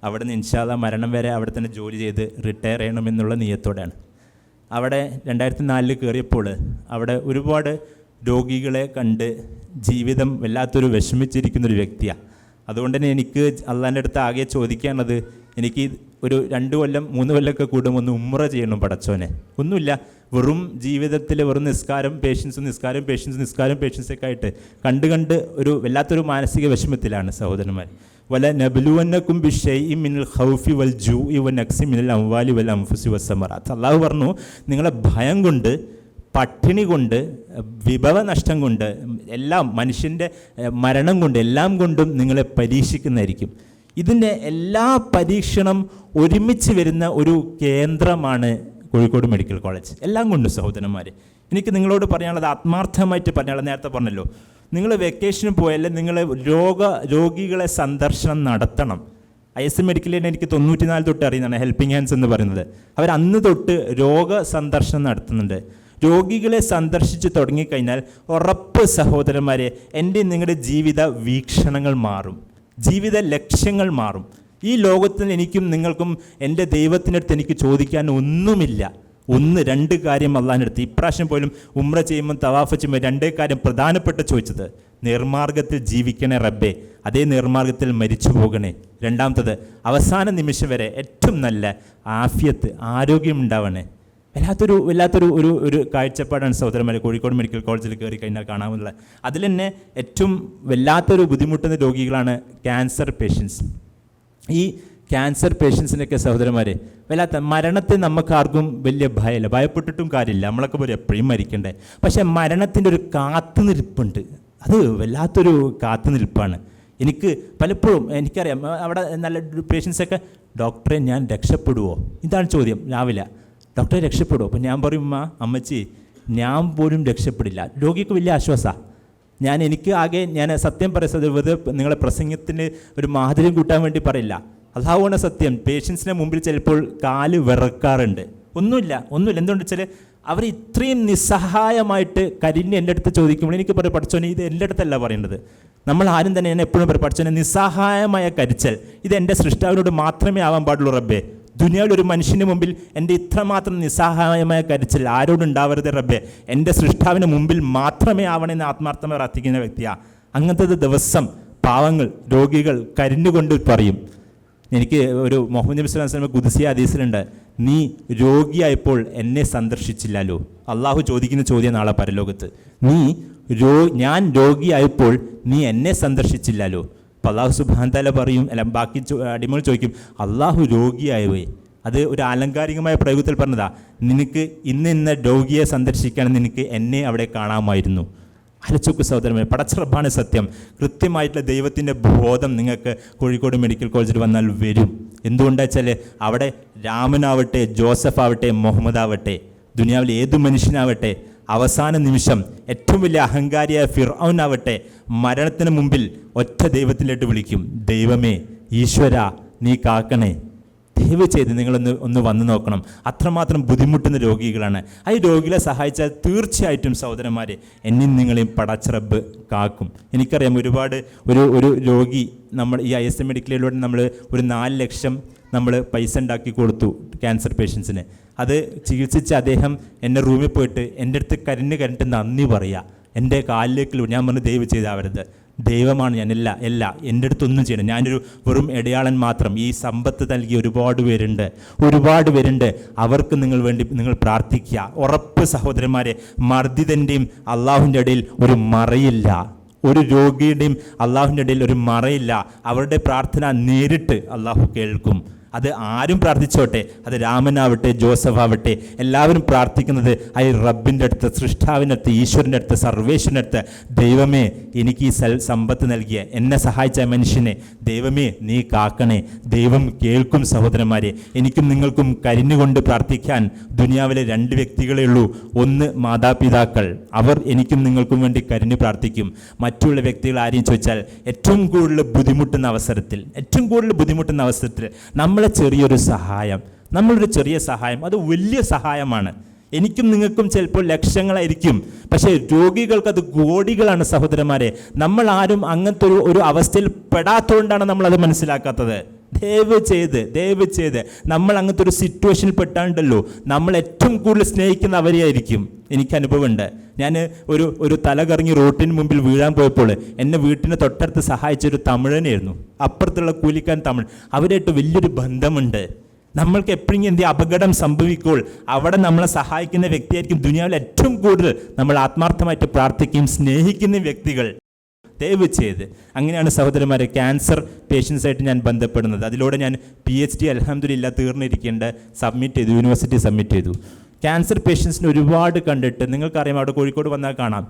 അവിടുന്ന് ഇൻഷാ അല്ലാഹ് മരണം വരെ അവിടെ തന്നെ ജോലി ചെയ്ത് റിട്ടയർ ചെയ്യണമെന്നുള്ള നിയത്തോടെയാണ്. അവിടെ 2004 കയറിയപ്പോൾ അവിടെ ഒരുപാട് രോഗികളെ കണ്ട് ജീവിതം വല്ലാത്തൊരു വിഷമിച്ചിരിക്കുന്നൊരു വ്യക്തിയാണ്. അതുകൊണ്ട് തന്നെ എനിക്ക് അള്ളാൻ്റെ അടുത്ത് ആകെ ചോദിക്കാനുള്ളത്, എനിക്ക് ഒരു 2 കൊല്ലം 3 കൊല്ലമൊക്കെ കൂടുമ്പോൾ ഒന്ന് ഉംറ ചെയ്യണം പടച്ചോനെ. ഒന്നുമില്ല, വെറും ജീവിതത്തിൽ വെറും നിസ്കാരം പേഷ്യൻസൊക്കെ ആയിട്ട് കണ്ട് ഒരു വല്ലാത്തൊരു മാനസിക വിഷമത്തിലാണ് സഹോദരന്മാർ. വല നബ്ലുവന്നകും ബിശൈഇൻ മിനൽ ഖൗഫി വൽ ജൂഇ വനക്സി മിനൽ അംവാലി വൽ അൻഫുസി വസ്സമറാത്ത്. അല്ലാഹു പറഞ്ഞു, നിങ്ങളെ ഭയം കൊണ്ട്, പട്ടിണി കൊണ്ട്, വിഭവ നഷ്ടം കൊണ്ട്, എല്ലാം മനുഷ്യൻ്റെ മരണം കൊണ്ട്, എല്ലാം കൊണ്ടും നിങ്ങളെ പരീക്ഷിക്കുന്നതായിരിക്കും. ഇതിൻ്റെ എല്ലാ പരീക്ഷണം ഒരുമിച്ച് വരുന്ന ഒരു കേന്ദ്രമാണ് കോഴിക്കോട് മെഡിക്കൽ കോളേജ്. എല്ലാം കൊണ്ടും സഹോദരന്മാർ എനിക്ക് നിങ്ങളോട് പറയാനുള്ളത്, ആത്മാർത്ഥമായിട്ട് പറയാനുള്ളത്, നേരത്തെ പറഞ്ഞല്ലോ, നിങ്ങൾ വെക്കേഷന് പോയാൽ നിങ്ങൾ രോഗികളെ സന്ദർശനം നടത്തണം. IS മെഡിക്കലിനെ എനിക്ക് 94 തൊട്ട് അറിയുന്നതാണ് ഹെൽപ്പിംഗ് ഹാൻഡ്സ് എന്ന് പറയുന്നത്. അവർ അന്ന് തൊട്ട് രോഗ സന്ദർശനം നടത്തുന്നുണ്ട്. രോഗികളെ സന്ദർശിച്ച് തുടങ്ങിക്കഴിഞ്ഞാൽ ഉറപ്പ് സഹോദരന്മാരെ, എൻ്റെ നിങ്ങളുടെ ജീവിത വീക്ഷണങ്ങൾ മാറും, ജീവിത ലക്ഷ്യങ്ങൾ മാറും. ഈ ലോകത്തിൽ എനിക്കും നിങ്ങൾക്കും എൻ്റെ ദൈവത്തിനടുത്ത് എനിക്ക് ചോദിക്കാൻ ഒന്നുമില്ല. 1-2 കാര്യം അള്ളാഹിൻ്റെ അടുത്ത് ഇപ്രാവശ്യം പോലും ഉംറ ചെയ്യുമ്പോൾ തവാഫ് ചെയ്യുമ്പോൾ 2 കാര്യം പ്രധാനപ്പെട്ട ചോദിച്ചത്, നേർമാർഗത്തിൽ ജീവിക്കണേ റബ്ബേ, അതേ നേർമാർഗത്തിൽ മരിച്ചു പോകണേ. രണ്ടാമത്തത്, അവസാന നിമിഷം വരെ ഏറ്റവും നല്ല ആഫിയത്ത്, ആരോഗ്യം ഉണ്ടാവണേ. വല്ലാത്തൊരു കാഴ്ചപ്പാടാണ് സഹോദരന്മാരെ കോഴിക്കോട് മെഡിക്കൽ കോളേജിൽ കയറി കഴിഞ്ഞാൽ കാണാവുന്നത്. അതിൽ തന്നെ ഏറ്റവും വല്ലാത്തൊരു ബുദ്ധിമുട്ടുന്ന രോഗികളാണ് ക്യാൻസർ പേഷ്യൻസ്. ഈ ക്യാൻസർ പേഷ്യൻസിനൊക്കെ സഹോദരന്മാരെ വല്ലാത്ത മരണത്തെ നമുക്കാർക്കും വലിയ ഭയമില്ല, ഭയപ്പെട്ടിട്ടും കാര്യമില്ല, നമ്മളൊക്കെ പോലെ എപ്പോഴും മരിക്കണ്ടേ. പക്ഷേ മരണത്തിൻ്റെ ഒരു കാത്തുനിൽപ്പുണ്ട്, അത് വല്ലാത്തൊരു കാത്തുനിൽപ്പാണ്. എനിക്ക് പലപ്പോഴും എനിക്കറിയാം, അവിടെ നല്ല പേഷ്യൻസൊക്കെ, ഡോക്ടറെ ഞാൻ രക്ഷപ്പെടുമോ, ഇതാണ് ചോദ്യം രാവിലെ, ഡോക്ടറെ രക്ഷപ്പെടുമോ? അപ്പോൾ ഞാൻ പറയും, അമ്മച്ചി ഞാൻ പോലും രക്ഷപ്പെടില്ല. രോഗിക്ക് വലിയ ആശ്വാസമാണ്. ഞാൻ സത്യം പറയുന്നത് വെറുതെ നിങ്ങളെ പ്രസംഗത്തിന് ഒരു മാധുര്യം കൂട്ടാൻ വേണ്ടി പറയില്ല, അള്ളാഹുവാണ് സത്യം. പേഷ്യൻസിൻ്റെ മുമ്പിൽ ചിലപ്പോൾ കാല് വിറക്കാറുണ്ട്. ഒന്നുമില്ല. എന്തുകൊണ്ട് വെച്ചാൽ അവർ ഇത്രയും നിസ്സഹായമായിട്ട് കരിഞ്ഞ് എൻ്റെ അടുത്ത് ചോദിക്കുമ്പോൾ എനിക്ക് പറയും, പഠിച്ചോനെ ഇത് എൻ്റെ അടുത്തല്ല പറയേണ്ടത്. നമ്മൾ ആരും തന്നെ ഞാൻ എപ്പോഴും പറയും, പഠിച്ചോനെ നിസ്സഹായമായ കരിച്ചൽ ഇത് എൻ്റെ സൃഷ്ടാവിനോട് മാത്രമേ ആവാൻ പാടുള്ളൂ റബ്ബേ. ദുനിയാവിൽ ഒരു മനുഷ്യന് മുമ്പിൽ എൻ്റെ ഇത്രമാത്രം നിസ്സഹായമായ കരുച്ചൽ ആരോടുണ്ടാവരുത് റബ്ബേ, എൻ്റെ സൃഷ്ടാവിന് മുമ്പിൽ മാത്രമേ ആവണമെന്ന് ആത്മാർത്ഥമായി പ്രാർത്ഥിക്കുന്ന വ്യക്തിയാണ്. അങ്ങനത്തെ ദിവസം പാവങ്ങൾ രോഗികൾ കരിഞ്ഞുകൊണ്ട് പറയും. എനിക്ക് ഒരു മുഹമ്മദ് നബി സ്വല്ലല്ലാഹു അലൈഹി വസല്ലം ഖുദ്സി ഹദീസിലുണ്ട്, നീ രോഗിയായപ്പോൾ എന്നെ സന്ദർശിച്ചില്ലല്ലോ. അള്ളാഹു ചോദിക്കുന്ന ചോദ്യം നാളെ പരലോകത്ത്, നീ ഞാൻ രോഗിയായപ്പോൾ നീ എന്നെ സന്ദർശിച്ചില്ലല്ലോ. അപ്പോൾ അള്ളാഹു സുബ്ഹാനഹു വ തആല പറയും, അല്ല ബാക്കി അടിമകൾ ചോദിക്കും, അള്ളാഹു രോഗിയായവേ, അത് ഒരു ആലങ്കാരികമായ പ്രയോഗത്തിൽ പറഞ്ഞതാ, നിനക്ക് ഇന്ന രോഗിയെ സന്ദർശിക്കാൻ നിനക്ക് എന്നെ അവിടെ കാണാമായിരുന്നു. ആലോചിക്ക് സഹോദരന്മാരെ, പടച്ചറപ്പാണ് സത്യം. കൃത്യമായിട്ടുള്ള ദൈവത്തിൻ്റെ ബോധം നിങ്ങൾക്ക് കോഴിക്കോട് മെഡിക്കൽ കോളേജിൽ വന്നാൽ വരും. എന്തുകൊണ്ടാ വെച്ചാൽ അവിടെ രാമനാവട്ടെ, ജോസഫ് ആവട്ടെ, മുഹമ്മദ് ആവട്ടെ, ദുനിയാവിൽ ഏതു മനുഷ്യനാവട്ടെ, അവസാന നിമിഷം ഏറ്റവും വലിയ അഹങ്കാരിയായ ഫിർഔൻ ആവട്ടെ, മരണത്തിന് മുമ്പിൽ ഒറ്റ ദൈവത്തിലേക്ക് വിളിക്കും, ദൈവമേ, ഈശ്വര, നീ കാക്കണേ. ദയവ് ചെയ്ത് നിങ്ങളൊന്ന് വന്നു നോക്കണം. അത്രമാത്രം ബുദ്ധിമുട്ടുന്ന രോഗികളാണ്. ആ ഈ രോഗികളെ സഹായിച്ചാൽ തീർച്ചയായിട്ടും സഹോദരന്മാരെ, എന്നെയും നിങ്ങളെയും പടച്ചറബ് കാക്കും. എനിക്കറിയാം, ഒരുപാട് ഒരു രോഗി നമ്മൾ ഈ ISM മെഡിക്കലിലൂടെ നമ്മൾ ഒരു 4 ലക്ഷം നമ്മൾ പൈസ ഉണ്ടാക്കി കൊടുത്തു ക്യാൻസർ പേഷ്യൻസിന്. അത് ചികിത്സിച്ച് അദ്ദേഹം എൻ്റെ റൂമിൽ പോയിട്ട് എൻ്റെ അടുത്ത് കരഞ്ഞിട്ട് നന്ദി പറയുക. എൻ്റെ കാലിലേക്ക് ഞാൻ പറഞ്ഞു, ദയവ് ചെയ്താവരുത്, ദൈവമാണ് ഞാൻ, എല്ലാ എൻ്റെ അടുത്തൊന്നും ചെയ്യണം, ഞാനൊരു വെറും ഇടയാളൻ മാത്രം. ഈ സമ്പത്ത് നൽകിയ ഒരുപാട് പേരുണ്ട്, അവർക്ക് നിങ്ങൾ പ്രാർത്ഥിക്കുക. ഉറപ്പ് സഹോദരന്മാരെ, മർദ്ദിതൻ്റെയും അള്ളാഹുവിൻ്റെ ഇടയിൽ ഒരു മറയില്ല, ഒരു രോഗിയുടെയും അള്ളാഹുവിൻ്റെ ഇടയിൽ ഒരു മറയില്ല. അവരുടെ പ്രാർത്ഥന നേരിട്ട് അള്ളാഹു കേൾക്കും. അത് ആരും പ്രാർത്ഥിച്ചോട്ടെ, അത് രാമനാവട്ടെ, ജോസഫ് ആവട്ടെ, എല്ലാവരും പ്രാർത്ഥിക്കുന്നത് റബ്ബിൻ്റെ അടുത്ത്, സൃഷ്ടാവിൻ്റെ അടുത്ത്, ഈശ്വരൻ്റെ അടുത്ത്, സർവേശ്വരൻ്റെ അടുത്ത്, ദൈവമേ, എനിക്ക് ഈ സമ്പത്ത് നൽകിയ, എന്നെ സഹായിച്ച മനുഷ്യനെ ദൈവമേ നീ കാക്കണേ. ദൈവം കേൾക്കും സഹോദരന്മാരെ. എനിക്കും നിങ്ങൾക്കും കരിഞ്ഞുകൊണ്ട് പ്രാർത്ഥിക്കാൻ ദുനിയാവിലെ 2 വ്യക്തികളേ ഉള്ളൂ. ഒന്ന് മാതാപിതാക്കൾ, അവർ എനിക്കും നിങ്ങൾക്കും വേണ്ടി കരിഞ്ഞു പ്രാർത്ഥിക്കും. മറ്റുള്ള വ്യക്തികൾ ആരെയും ചോദിച്ചാൽ ഏറ്റവും കൂടുതൽ ബുദ്ധിമുട്ടുന്ന അവസരത്തിൽ നമ്മളൊരു ചെറിയ സഹായം, അത് വലിയ സഹായമാണ്. എനിക്കും നിങ്ങൾക്കും ചിലപ്പോൾ ലക്ഷങ്ങളായിരിക്കും, പക്ഷേ രോഗികൾക്ക് അത് കോടികളാണ് സഹോദരന്മാരെ. നമ്മൾ ആരും അങ്ങനത്തെ ഒരു അവസ്ഥയിൽ പെടാത്തതുകൊണ്ടാണ് നമ്മളത് മനസ്സിലാക്കാത്തത്. ദയവ് ചെയ്ത് നമ്മൾ അങ്ങനത്തെ ഒരു സിറ്റുവേഷനിൽ പെട്ടാണ്ടല്ലോ, നമ്മൾ ഏറ്റവും കൂടുതൽ സ്നേഹിക്കുന്ന അവരെയായിരിക്കും. എനിക്ക് അനുഭവമുണ്ട്. ഞാൻ ഒരു തലകറങ്ങി റോട്ടിന് മുമ്പിൽ വീഴാൻ പോയപ്പോൾ എന്നെ വീട്ടിന് തൊട്ടടുത്ത് സഹായിച്ചൊരു തമിഴനായിരുന്നു. അപ്പുറത്തുള്ള കൂലിക്കാൻ തമിഴ്, അവരായിട്ട് വലിയൊരു ബന്ധമുണ്ട്. നമ്മൾക്ക് എപ്പോഴെങ്കിലും എന്തെങ്കിലും അപകടം സംഭവിക്കുമ്പോൾ അവിടെ നമ്മളെ സഹായിക്കുന്ന വ്യക്തിയായിരിക്കും ദുനിയാവിൽ ഏറ്റവും കൂടുതൽ നമ്മൾ ആത്മാർത്ഥമായിട്ട് പ്രാർത്ഥിക്കുകയും സ്നേഹിക്കുന്ന വ്യക്തികൾ. ദയവ് ചെയ്ത് അങ്ങനെയാണ് സഹോദരന്മാരെ ക്യാൻസർ പേഷ്യൻസായിട്ട് ഞാൻ ബന്ധപ്പെടുന്നത്. അതിലൂടെ ഞാൻ PhD അൽഹംദുലില്ലാ തീർന്നിരിക്കേണ്ട യൂണിവേഴ്സിറ്റി സബ്മിറ്റ് ചെയ്തു. ക്യാൻസർ പേഷ്യൻസിന് ഒരുപാട് കണ്ടിട്ട് നിങ്ങൾക്കറിയാം, അവിടെ കോഴിക്കോട് വന്നാൽ കാണാം,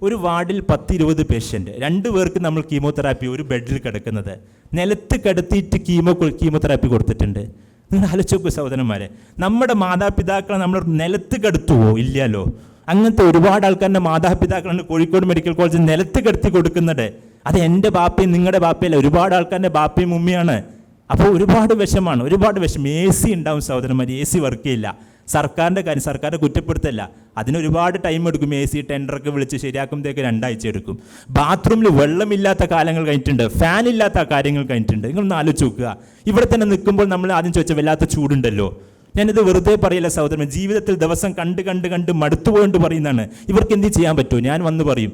ഒരു വാർഡിൽ 10-20 പേഷ്യൻ്റ്, 2 പേർക്ക് നമ്മൾ കീമോതെറാപ്പി ഒരു ബെഡിൽ കിടക്കുന്നത്, നിലത്ത് കിടത്തിയിട്ട് കീമോതെറാപ്പി കൊടുത്തിട്ടുണ്ട്. നിങ്ങൾ ആലോചിച്ച് സഹോദരന്മാരെ, നമ്മുടെ മാതാപിതാക്കളെ നമ്മൾ നിലത്ത് കിടത്തുവോ? ഇല്ലല്ലോ. അങ്ങനത്തെ ഒരുപാട് ആൾക്കാരുടെ മാതാപിതാക്കളാണ് കോഴിക്കോട് മെഡിക്കൽ കോളേജിൽ നിലത്ത് കിടത്തി കൊടുക്കുന്നത്. അത് എൻ്റെ ബാപ്പയും നിങ്ങളുടെ ബാപ്പയല്ല, ഒരുപാട് ആൾക്കാരുടെ ബാപ്പയും ഉമ്മയാണ്. അപ്പോൾ ഒരുപാട് വിഷം. AC ഉണ്ടാവും സഹോദരന്മാർ, AC വർക്ക് ചെയ്യില്ല. സർക്കാരിൻ്റെ കാര്യം, സർക്കാരിനെ കുറ്റപ്പെടുത്തല്ല, അതിനൊരുപാട് ടൈം എടുക്കും. AC ടെൻഡറൊക്കെ വിളിച്ച് ശരിയാക്കുമ്പോഴത്തേക്ക് 2 ആഴ്ച എടുക്കും. ബാത്റൂമിൽ വെള്ളമില്ലാത്ത കാലങ്ങൾ കഴിഞ്ഞിട്ടുണ്ട്, ഫാൻ ഇല്ലാത്ത കാര്യങ്ങൾ കഴിഞ്ഞിട്ടുണ്ട്. നിങ്ങളൊന്ന് ആലോചിച്ച് നോക്കുക. ഇവിടെ തന്നെ നിൽക്കുമ്പോൾ നമ്മൾ ആദ്യം ചോദിച്ച വല്ലാത്ത ചൂടുണ്ടല്ലോ. ഞാനിത് വെറുതെ പറയില്ല സഹോദരൻ, ജീവിതത്തിൽ ദിവസം കണ്ട് മടുത്തുപോയിട്ട് പറയുന്നതാണ്. ഇവർക്ക് എന്ത് ചെയ്യാൻ പറ്റുമോ? ഞാൻ വന്ന് പറയും,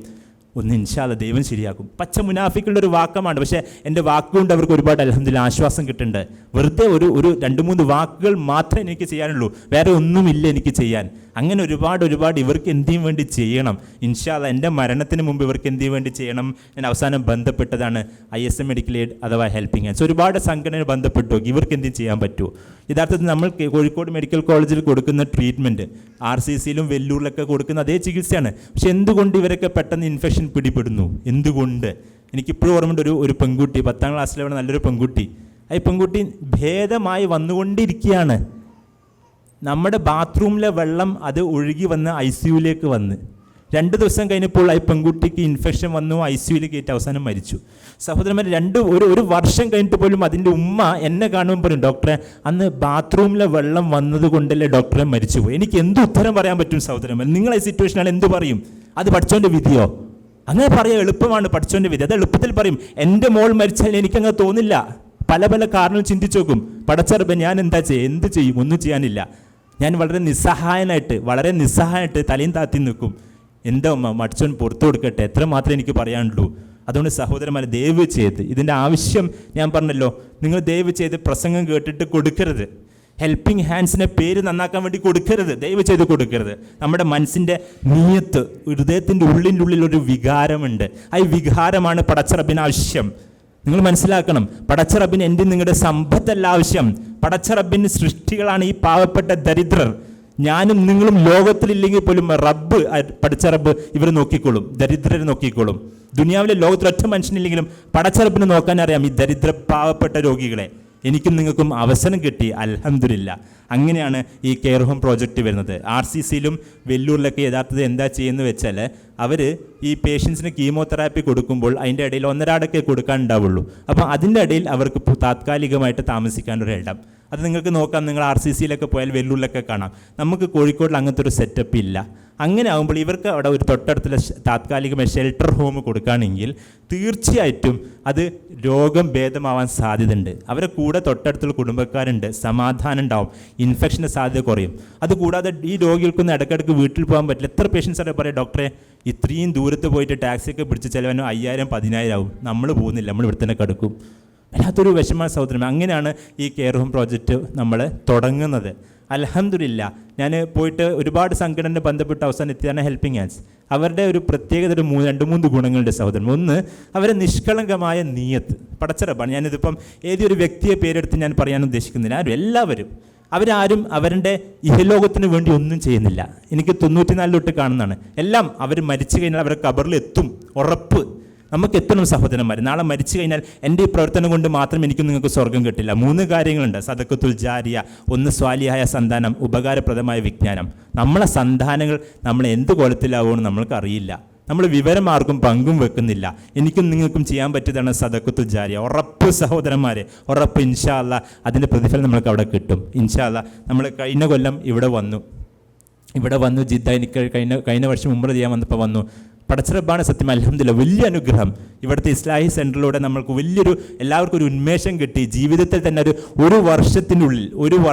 ഒന്ന് ഇൻഷാ അല്ലാഹ് ദൈവം ശരിയാക്കും. പച്ച മുനാഫിക്കുകളുടെ ഒരു വാക്കമാണ്, പക്ഷേ എൻ്റെ വാക്കുകൊണ്ട് അവർക്ക് ഒരുപാട് അൽഹംദുലില്ലാ ആശ്വാസം കിട്ടുന്നുണ്ട്. വെറുതെ ഒരു 2-3 വാക്കുകൾ മാത്രമേ എനിക്ക് ചെയ്യാനുള്ളൂ, വേറെ ഒന്നുമില്ല എനിക്ക് ചെയ്യാൻ. അങ്ങനെ ഒരുപാട് ഇവർക്ക് എന്തിനു വേണ്ടി ചെയ്യണം. ഇൻഷാ അല്ലാഹ് എൻ്റെ മരണത്തിന് മുമ്പ് ഇവർക്ക് എന്തിനു വേണ്ടി ചെയ്യണം. ഞാൻ അവസാനം ബന്ധപ്പെട്ടതാണ് ISM മെഡിക്കൽ എയ്ഡ് അഥവാ ഹെൽപ്പിംഗ് ഹാൻഡ്സ്. ഒരുപാട് സംഘടന ബന്ധപ്പെട്ടു, ഇവർക്ക് എന്തും ചെയ്യാൻ പറ്റുമോ? യഥാർത്ഥത്തിൽ നമ്മൾ കോഴിക്കോട് മെഡിക്കൽ കോളേജിൽ കൊടുക്കുന്ന ട്രീറ്റ്മെൻറ്റ് RCCയിലും വെല്ലൂരിലൊക്കെ കൊടുക്കുന്ന അതേ ചികിത്സയാണ്. പക്ഷെ എന്തുകൊണ്ട് ഇവരൊക്കെ പെട്ടെന്ന് ഇൻഫെക്ഷൻ പിടിപെടുന്നു? എന്തുകൊണ്ട്? എനിക്കിപ്പോഴും ഓർമ്മയുണ്ട്, ഒരു പെൺകുട്ടി 10ാം ക്ലാസ്സിലാണ്, നല്ലൊരു പെൺകുട്ടി. ആ പെൺകുട്ടി ഭേദമായി വന്നുകൊണ്ടിരിക്കുകയാണ്. നമ്മുടെ ബാത്റൂമിലെ വെള്ളം അത് ഒഴുകി വന്ന് ICUയിലേക്ക് വന്ന് 2 ദിവസം കഴിഞ്ഞപ്പോൾ ആ പെൺകുട്ടിക്ക് ഇൻഫെക്ഷൻ വന്നു, ICUയിൽ കയറ്റി അവസാനം മരിച്ചു. സഹോദരന്മാർ, ഒരു വർഷം കഴിഞ്ഞിട്ട് പോലും അതിൻ്റെ ഉമ്മ എന്നെ കാണുമ്പോൾ പറയും, ഡോക്ടറെ അന്ന് ബാത്റൂമിലെ വെള്ളം വന്നത് കൊണ്ടല്ലേ ഡോക്ടറെ മരിച്ചുപോയി. എനിക്ക് എന്ത് ഉത്തരം പറയാൻ പറ്റും സഹോദരന്മാർ? നിങ്ങളെ സിറ്റുവേഷനാണ് എന്ത് പറയും? അത് പഠിച്ചോൻ്റെ വിധിയോ? അങ്ങനെ പറയാം, എളുപ്പമാണ് പഠിച്ചോൻ്റെ വിധി. അത് എളുപ്പത്തിൽ പറയും. എൻ്റെ മോൾ മരിച്ചാൽ എനിക്കങ്ങനെ തോന്നില്ല. പല കാരണങ്ങൾ ചിന്തിച്ചു നോക്കും. പടച്ചറബ് ഞാൻ എന്ത് ചെയ്യും? ഒന്നും ചെയ്യാനില്ല. ഞാൻ വളരെ നിസ്സഹായമായിട്ട് തലയും താത്തി നിൽക്കും. എന്താ മടിച്ചോൻ പുറത്തു കൊടുക്കട്ടെ, എത്ര മാത്രമേ എനിക്ക് പറയാനുള്ളൂ. അതുകൊണ്ട് സഹോദരന്മാരെ, ദയവ് ചെയ്ത് ഇതിൻ്റെ ആവശ്യം ഞാൻ പറഞ്ഞല്ലോ, നിങ്ങൾ ദയവ് ചെയ്ത് പ്രസംഗം കേട്ടിട്ട് കൊടുക്കരുത്. ഹെൽപ്പിംഗ് ഹാൻഡ്സിനെ പേര് നന്നാക്കാൻ വേണ്ടി കൊടുക്കരുത്, ദയവ് ചെയ്ത് കൊടുക്കരുത്. നമ്മുടെ മനസ്സിൻ്റെ നീയത്ത്, ഹൃദയത്തിൻ്റെ ഉള്ളിൻ്റെ ഒരു വികാരമുണ്ട്. ആ വികാരമാണ് പടച്ച റബ്ബിന് ആവശ്യം. നിങ്ങൾ മനസ്സിലാക്കണം, പടച്ച റബ്ബിന് എൻ്റെ നിങ്ങളുടെ സമ്പത്തല്ല ആവശ്യം. പടച്ച റബ്ബിന് സൃഷ്ടികളാണ് ഈ പാവപ്പെട്ട ദരിദ്രർ. ഞാനും നിങ്ങളും ലോകത്തിലില്ലെങ്കിൽ പോലും റബ്ബ്, പടച്ച റബ്ബ് ഇവർ നോക്കിക്കോളും, ദരിദ്രരെ നോക്കിക്കോളും. ദുനിയാവിലെ ലോകത്തിൽ ഒറ്റ മനുഷ്യനില്ലെങ്കിലും പടച്ച റബ്ബിന് നോക്കാൻ അറിയാം ഈ ദരിദ്ര പാവപ്പെട്ട രോഗികളെ. എനിക്കും നിങ്ങൾക്കും അവസരം കിട്ടി, അൽഹംദുലില്ലാ. അങ്ങനെയാണ് ഈ കെയർ ഹോം പ്രോജക്റ്റ് വരുന്നത്. RCCയിലും വെല്ലൂരിലൊക്കെ യഥാർത്ഥത്തിൽ എന്താ ചെയ്യുന്നത് വെച്ചാൽ, അവർ ഈ പേഷ്യൻസിന് കീമോതെറാപ്പി കൊടുക്കുമ്പോൾ അതിൻ്റെ ഇടയിൽ ഒന്നരാടൊക്കെ കൊടുക്കാനുണ്ടാവുള്ളൂ. അപ്പോൾ അതിൻ്റെ ഇടയിൽ അവർക്ക് താത്കാലികമായിട്ട് താമസിക്കാനൊരു ഇടം. അത് നിങ്ങൾക്ക് നോക്കാം, നിങ്ങൾ RCCയിലൊക്കെ പോയാൽ വെല്ലൂരിലൊക്കെ കാണാം. നമുക്ക് കോഴിക്കോടിൽ അങ്ങനത്തെ ഒരു സെറ്റപ്പ് ഇല്ല. അങ്ങനെ ആകുമ്പോൾ ഇവർക്ക് അവിടെ ഒരു തൊട്ടടുത്തുള്ള താത്കാലികമായ ഷെൽട്ടർ ഹോം കൊടുക്കുകയാണെങ്കിൽ തീർച്ചയായിട്ടും അത് രോഗം ഭേദമാവാൻ സാധ്യതയുണ്ട്. അവരെ കൂടെ തൊട്ടടുത്തുള്ള കുടുംബക്കാരുണ്ട്, സമാധാനം ഉണ്ടാവും, ഇൻഫെക്ഷൻ്റെ സാധ്യത കുറയും. അതുകൂടാതെ ഈ രോഗികൾക്കൊന്നും ഇടയ്ക്കിടയ്ക്ക് വീട്ടിൽ പോകാൻ പറ്റില്ല. എത്ര പേഷ്യൻസ് പറയാം, ഡോക്ടറെ ഇത്രയും ദൂരത്ത് പോയിട്ട് ടാക്സിയൊക്കെ പിടിച്ച് ചിലവനും 5000-10000 ആവും, നമ്മൾ പോകുന്നില്ല, നമ്മൾ ഇവിടെ തന്നെ കിടക്കും. വല്ലാത്തൊരു വിഷമ സഹോദരൻ. അങ്ങനെയാണ് ഈ കെയർ ഹോം പ്രോജക്റ്റ് നമ്മൾ തുടങ്ങുന്നത്. അൽഹംദുലില്ലാ, ഞാൻ പോയിട്ട് ഒരുപാട് സംഘടന ബന്ധപ്പെട്ട് അവസാനം എത്തിയാണ് ഹെൽപ്പിംഗ് ഹാൻഡ്സ്. അവരുടെ ഒരു പ്രത്യേകത ഒരു 2-3 ഗുണങ്ങളുണ്ട് സഹോദരൻ. ഒന്ന്, അവരെ നിഷ്കളങ്കമായ നീയത്ത്. പടച്ച റബ്ബാണ്. ഞാനിതിപ്പം ഏതൊരു വ്യക്തിയെ പേരെടുത്ത് ഞാൻ പറയാൻ ഉദ്ദേശിക്കുന്നില്ല. എല്ലാവരും അവരാരും അവരുടെ ഇഹലോകത്തിന് വേണ്ടി ഒന്നും ചെയ്യുന്നില്ല. എനിക്ക് 94 തൊട്ട് കാണുന്നതാണ്. എല്ലാം അവർ മരിച്ചു കഴിഞ്ഞാൽ അവരുടെ ഖബറിൽ എത്തും, ഉറപ്പ്. നമുക്ക് എത്തണം സഹോദരന്മാർ. നാളെ മരിച്ചു കഴിഞ്ഞാൽ എൻ്റെ ഈ പ്രവർത്തനം കൊണ്ട് മാത്രം എനിക്കും നിങ്ങൾക്ക് സ്വർഗം കിട്ടില്ല. 3 കാര്യങ്ങളുണ്ട്. സദഖത്തുൽ ജാരിയ, 1 സ്വാലിഹായ സന്താനം, ഉപകാരപ്രദമായ വിജ്ഞാനം. നമ്മളെ സന്താനങ്ങൾ നമ്മൾ എന്ത് കോലത്തിലാവുമെന്ന് നമ്മൾക്കറിയില്ല. നമ്മൾ വിവരം ആർക്കും പങ്കും വെക്കുന്നില്ല. എനിക്കും നിങ്ങൾക്കും ചെയ്യാൻ പറ്റിയതാണ് സദഖത്തുൽ ജാരിയ. ഉറപ്പ് സഹോദരന്മാരെ, ഉറപ്പ്. ഇൻഷാ അല്ലാ അതിൻ്റെ പ്രതിഫലം നമ്മൾക്ക് അവിടെ കിട്ടും. ഇൻഷാ അല്ലാ. നമ്മൾ കഴിഞ്ഞ കൊല്ലം ഇവിടെ വന്നു ജിദ്ദ. എനിക്ക് കഴിഞ്ഞ വർഷം ഉംറ ചെയ്യാൻ വന്നപ്പോൾ വന്നു. പടച്ച റബ്ബാണ് സത്യം, അൽഹംദുലില്ലാ. വലിയ അനുഗ്രഹം. ഇവിടുത്തെ ഇസ്ലാഹി സെൻറ്ററിലൂടെ നമ്മൾക്ക് വലിയൊരു എല്ലാവർക്കും ഒരു ഉന്മേഷം കിട്ടി. ജീവിതത്തിൽ തന്നെ ഒരു വർഷത്തിനുള്ളിൽ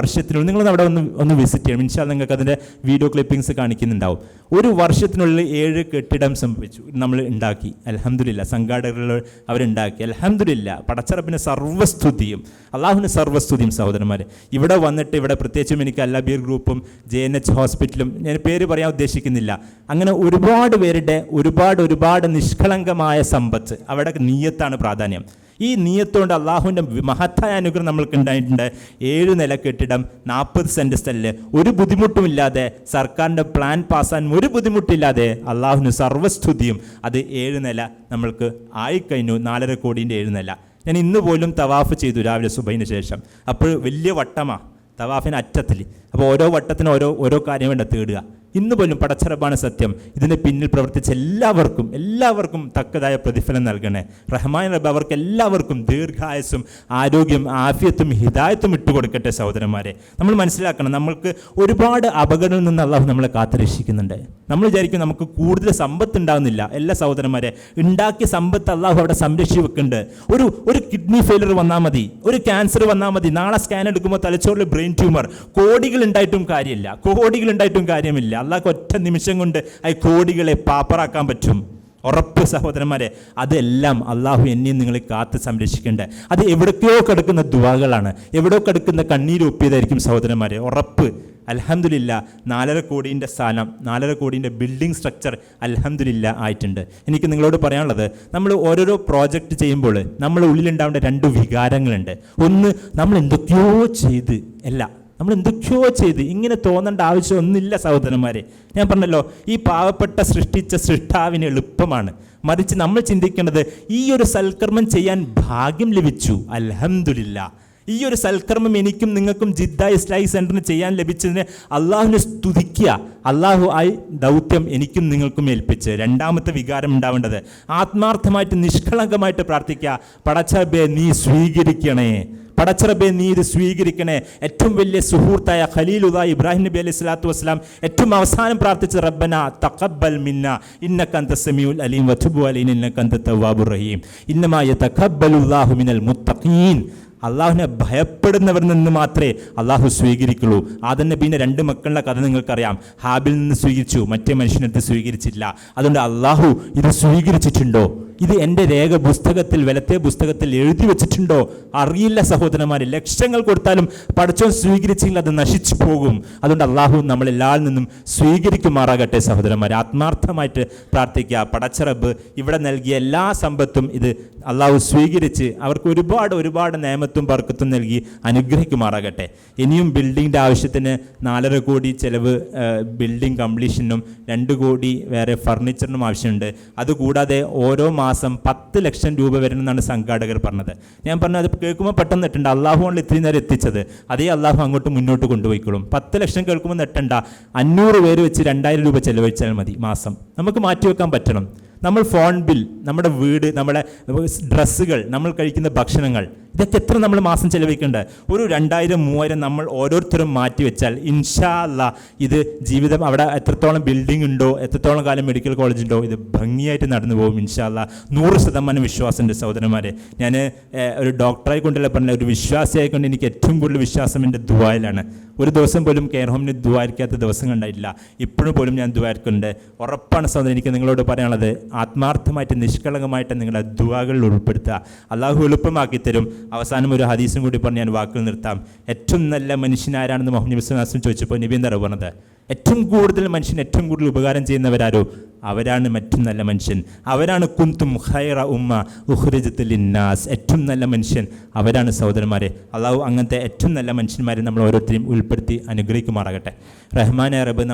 നിങ്ങളൊന്ന് അവിടെ ഒന്ന് വിസിറ്റ് ചെയ്യണം. ഇൻഷാ അല്ലാ നിങ്ങൾക്ക് അതിൻ്റെ വീഡിയോ ക്ലിപ്പിങ്സ് കാണിക്കുന്നുണ്ടാവും. ഒരു വർഷത്തിനുള്ളിൽ 7 കെട്ടിടം സംഭവിച്ചു, നമ്മൾ ഉണ്ടാക്കി. അൽഹംദുലില്ലാ, സംഘാടകർ അവരുണ്ടാക്കി. അൽഹംദുലില്ലാ, പടച്ച റബ്ബിന് സർവ്വസ്തുതിയും, അള്ളാഹുവിന് സർവ്വസ്തുതിയും സഹോദരന്മാരെ. ഇവിടെ വന്നിട്ട് ഇവിടെ പ്രത്യേകിച്ചും എനിക്ക് അല്ലബീർ ഗ്രൂപ്പും JNH ഹോസ്പിറ്റലും, ഞാൻ പേര് പറയാൻ ഉദ്ദേശിക്കുന്നില്ല, അങ്ങനെ ഒരുപാട് പേരുടെ ഒരുപാട് നിഷ്കളങ്കമായ സമ്പത്ത്. അവിടെ നീയത്താണ് പ്രാധാന്യം. ഈ നീയത്തോണ്ട് അള്ളാഹുവിൻ്റെ മഹത്തായ അനുഗ്രഹം നമ്മൾക്ക് ഉണ്ടായിട്ടുണ്ട്. 7 നില കെട്ടിടം, 40 സെൻറ്റ് സ്ഥലിൽ, ഒരു ബുദ്ധിമുട്ടുമില്ലാതെ, സർക്കാരിൻ്റെ പ്ലാൻ പാസ്സാൻ ഒരു ബുദ്ധിമുട്ടില്ലാതെ, അള്ളാഹുവിന് സർവ്വസ്തുതിയും. അത് 7 നില നമ്മൾക്ക് ആയിക്കഴിഞ്ഞു. 4.5 കോടിൻ്റെ 7 നില. ഞാൻ ഇന്ന് പോലും തവാഫ് ചെയ്തു രാവിലെ സുബഹിന് ശേഷം. അപ്പോൾ വലിയ വട്ടമാണ് തവാഫിന് അറ്റത്തിൽ. അപ്പോൾ ഓരോ വട്ടത്തിനും ഓരോ കാര്യം വേണ്ട തേടുക. ഇന്ന് പോലും പടച്ച റബ്ബാണ് സത്യം. ഇതിന് പിന്നിൽ പ്രവർത്തിച്ച എല്ലാവർക്കും തക്കതായ പ്രതിഫലം നൽകണേ റഹ്മാൻ റബ്ബ്. അവർക്ക് എല്ലാവർക്കും ദീർഘായുസ്സും ആരോഗ്യം ആഫിയത്തും ഹിദായത്തും ഇട്ടുകൊടുക്കട്ടെ സഹോദരന്മാരെ. നമ്മൾ മനസ്സിലാക്കണം, നമ്മൾക്ക് ഒരുപാട് അപകടങ്ങളിൽ നിന്ന് അള്ളാഹു നമ്മളെ കാത്തുരക്ഷിക്കുന്നുണ്ട്. നമ്മൾ വിചാരിക്കും നമുക്ക് കൂടുതൽ സമ്പത്ത് ഉണ്ടാകുന്നില്ല. എല്ലാ സഹോദരന്മാരെ, ഉണ്ടാക്കിയ സമ്പത്ത് അള്ളാഹു അവിടെ സംരക്ഷിച്ച് വെക്കുന്നുണ്ട്. ഒരു കിഡ്നി ഫെയിലർ വന്നാൽ മതി, ഒരു ക്യാൻസർ വന്നാൽ മതി, നാളെ സ്കാൻ എടുക്കുമ്പോൾ തലച്ചോറിൽ ബ്രെയിൻ ട്യൂമർ. കോടികൾ ഉണ്ടായിട്ടും കാര്യമില്ല. അള്ളാഹ് ഒറ്റ നിമിഷം കൊണ്ട് ആ കോടികളെ പാപ്പറാക്കാൻ പറ്റും. ഉറപ്പ് സഹോദരന്മാരെ, അതെല്ലാം അള്ളാഹു എന്നെയും നിങ്ങളെ കാത്ത് സംരക്ഷിക്കേണ്ടത്. അത് എവിടേക്കോ കിടക്കുന്ന ദുആകളാണ്, എവിടെയോ കിടക്കുന്ന കണ്ണീരൊപ്പിയതായിരിക്കും സഹോദരന്മാരെ. ഉറപ്പ്. അൽഹംദുലില്ലാ, 4.5 കോടിൻ്റെ സ്ഥാനം, 4.5 കോടിൻ്റെ ബിൽഡിംഗ് സ്ട്രക്ചർ അൽഹംദുലില്ലാ ആയിട്ടുണ്ട്. എനിക്ക് നിങ്ങളോട് പറയാനുള്ളത്, നമ്മൾ ഓരോരോ പ്രോജക്റ്റ് ചെയ്യുമ്പോൾ നമ്മുടെ ഉള്ളിലുണ്ടാവേണ്ട 2 വികാരങ്ങളുണ്ട്. ഒന്ന്, നമ്മൾ എന്തൊക്കെയോ ചെയ്ത് ഇങ്ങനെ തോന്നേണ്ട ആവശ്യമൊന്നുമില്ല സഹോദരന്മാരെ. ഞാൻ പറഞ്ഞല്ലോ, ഈ പാവപ്പെട്ട സൃഷ്ടിച്ച സൃഷ്ടാവിന് എളുപ്പമാണ്. മറിച്ച് നമ്മൾ ചിന്തിക്കേണ്ടത്, ഈ ഒരു സൽക്കർമ്മം ചെയ്യാൻ ഭാഗ്യം ലഭിച്ചു, അൽഹംദുലില്ലാ. ഈ ഒരു സൽക്കർമ്മം എനിക്കും നിങ്ങൾക്കും ജിദ്ദ ഇസ്ലാഹി സെൻറ്ററിന് ചെയ്യാൻ ലഭിച്ചതിന് അള്ളാഹുവിനെ സ്തുതിക്കുക. അള്ളാഹു ആ ദൗത്യം എനിക്കും നിങ്ങൾക്കും ഏൽപ്പിച്ച്. 2ാമത്തെ വികാരം ഉണ്ടാവേണ്ടത്, ആത്മാർത്ഥമായിട്ട് നിഷ്കളങ്കമായിട്ട് പ്രാർത്ഥിക്കുക. പടച്ചറബ്ബേ നീ സ്വീകരിക്കണേ, പടച്ചറബ്ബേ നീ ഇത് സ്വീകരിക്കണേ. ഏറ്റവും വലിയ സുഹൃത്തായ ഖലീലുല്ലാ ഇബ്രാഹിം നബി അലൈഹി സ്വലാത്തു വസ്സലാം ഏറ്റവും അവസാനം പ്രാർത്ഥിച്ച റബ്ബന തഖബ്ബൽ മിന്ന ഇന്നക അൻത സമീഉൽ അലീം വതുബ് അലൈനാ ഇന്നക അൻത തവ്വാബുർ റഹീം ഇന്നമാ യതഖബ്ബലുല്ലാഹു മിനൽ മുത്തഖീൻ. അള്ളാഹുവിനെ ഭയപ്പെടുന്നവരിൽ നിന്ന് മാത്രമേ അള്ളാഹു സ്വീകരിക്കുള്ളൂ. ആദം നബീൻ്റെ 2 മക്കളുടെ കഥ നിങ്ങൾക്കറിയാം. ഹാബിൽ നിന്ന് സ്വീകരിച്ചു, മറ്റേ മനുഷ്യനടുത്ത് സ്വീകരിച്ചില്ല. അതുകൊണ്ട് അള്ളാഹു ഇത് സ്വീകരിച്ചിട്ടുണ്ടോ, ഇത് എൻ്റെ രേഖ പുസ്തകത്തിൽ, വലത്തെ പുസ്തകത്തിൽ എഴുതി വെച്ചിട്ടുണ്ടോ? അറിയില്ല സഹോദരന്മാരെ. ലക്ഷങ്ങൾ കൊടുത്താലും പടച്ചോൻ സ്വീകരിച്ചെങ്കിൽ അത് നശിച്ചു പോകും. അതുകൊണ്ട് അള്ളാഹു നമ്മളെല്ലാവരിൽ നിന്നും സ്വീകരിക്കുമാറാകട്ടെ. സഹോദരന്മാരെ, ആത്മാർത്ഥമായിട്ട് പ്രാർത്ഥിക്കുക. പടച്ച റബ്ബ് ഇവിടെ നൽകിയ എല്ലാ സമ്പത്തും ഇത് അള്ളാഹു സ്വീകരിച്ച് അവർക്ക് ഒരുപാട് നേമത്തും ബർക്കത്തും നൽകി അനുഗ്രഹിക്കുമാറാകട്ടെ. ഇനിയും ബിൽഡിങ്ങിൻ്റെ ആവശ്യത്തിന് 4.5 കോടി ചിലവ് ബിൽഡിംഗ് കംപ്ലീഷനും 2 കോടി വേറെ ഫർണിച്ചറിനും ആവശ്യമുണ്ട്. അതുകൂടാതെ ഓരോ മാസം 10 ലക്ഷം രൂപ വരുമെന്നാണ് സംഘാടകർ പറഞ്ഞത്. ഞാൻ പറഞ്ഞത് അത് കേൾക്കുമ്പോൾ പെട്ടെന്ന് നെട്ടുണ്ട്. അള്ളാഹുവാണ് ഇത്രയും നേരം എത്തിച്ചത്, അതേ അള്ളാഹു അങ്ങോട്ട് മുന്നോട്ട് കൊണ്ടുപോയിക്കോളും. 10 ലക്ഷം കേൾക്കുമ്പോൾ നെട്ടണ്ട. 500 പേര് വെച്ച് 2000 രൂപ ചെലവഴിച്ചാൽ മതി മാസം. നമുക്ക് മാറ്റിവെക്കാൻ പറ്റണം. നമ്മൾ ഫോൺ ബിൽ, നമ്മുടെ വീട്, നമ്മുടെ ഡ്രസ്സുകൾ, നമ്മൾ കഴിക്കുന്ന ഭക്ഷണങ്ങൾ, ഇതൊക്കെ എത്ര നമ്മൾ മാസം ചെലവഴിക്കേണ്ടത്? ഒരു 2000-3000 നമ്മൾ ഓരോരുത്തരും മാറ്റി വെച്ചാൽ ഇൻഷാ അല്ലാ ഇത് ജീവിതം, അവിടെ എത്രത്തോളം ബിൽഡിംഗ് ഉണ്ടോ, എത്രത്തോളം കാലം മെഡിക്കൽ കോളേജ് ഉണ്ടോ, ഇത് ഭംഗിയായിട്ട് നടന്നു പോകും ഇൻഷാ അല്ലാ. 100% വിശ്വാസമുണ്ട് സഹോദരന്മാരെ. ഞാൻ ഒരു ഡോക്ടറായി കൊണ്ടല്ല പറഞ്ഞ, ഒരു വിശ്വാസിയായിക്കൊണ്ട് എനിക്ക് ഏറ്റവും കൂടുതൽ വിശ്വാസം എൻ്റെ ദുആയിലാണ്. ഒരു ദിവസം പോലും കെയർ ഹോമിന് ദുആയിരിക്കാത്ത ദിവസം കണ്ടിട്ടില്ല. ഇപ്പോഴും പോലും ഞാൻ ദുആയിരിക്കുന്നുണ്ട്. ഉറപ്പാണ് സഹോദരൻ, എനിക്ക് നിങ്ങളോട് പറയാനുള്ളത്, ആത്മാർത്ഥമായിട്ട് നിഷ്കളങ്കമായിട്ട് നിങ്ങളുടെ ദുആകളിൽ ഉൾപ്പെടുത്തുക. അള്ളാഹു എളുപ്പമാക്കി തരും. അവസാനം ഒരു ഹദീസും കൂടി പറഞ്ഞ് ഞാൻ വാക്കുകൾ നിർത്താം. ഏറ്റവും നല്ല മനുഷ്യനാരാണെന്ന് മുഹമ്മദ് നബി സ്വല്ലല്ലാഹു അലൈഹി വസല്ലം ചോദിച്ചപ്പോൾ നബി എന്താ പറഞ്ഞത്? ഏറ്റവും കൂടുതൽ മനുഷ്യൻ ഏറ്റവും കൂടുതൽ ഉപകാരം ചെയ്യുന്നവരാരോ അവരാണ് ഏറ്റവും നല്ല മനുഷ്യൻ. അവരാണ് കുന്തും ഖൈറ ഉമ്മ ഉഖ്രിജത് ലിന്നാസ്. ഏറ്റവും നല്ല മനുഷ്യൻ അവരാണ് സഹോദരന്മാരെ. അള്ളാഹു അങ്ങനത്തെ ഏറ്റവും നല്ല മനുഷ്യന്മാരെ നമ്മൾ ഓരോരുത്തരെയും ഉൾപ്പെടുത്തി അനുഗ്രഹിക്കുമാറാകട്ടെ. റഹ്മാനെ റബ്ബ്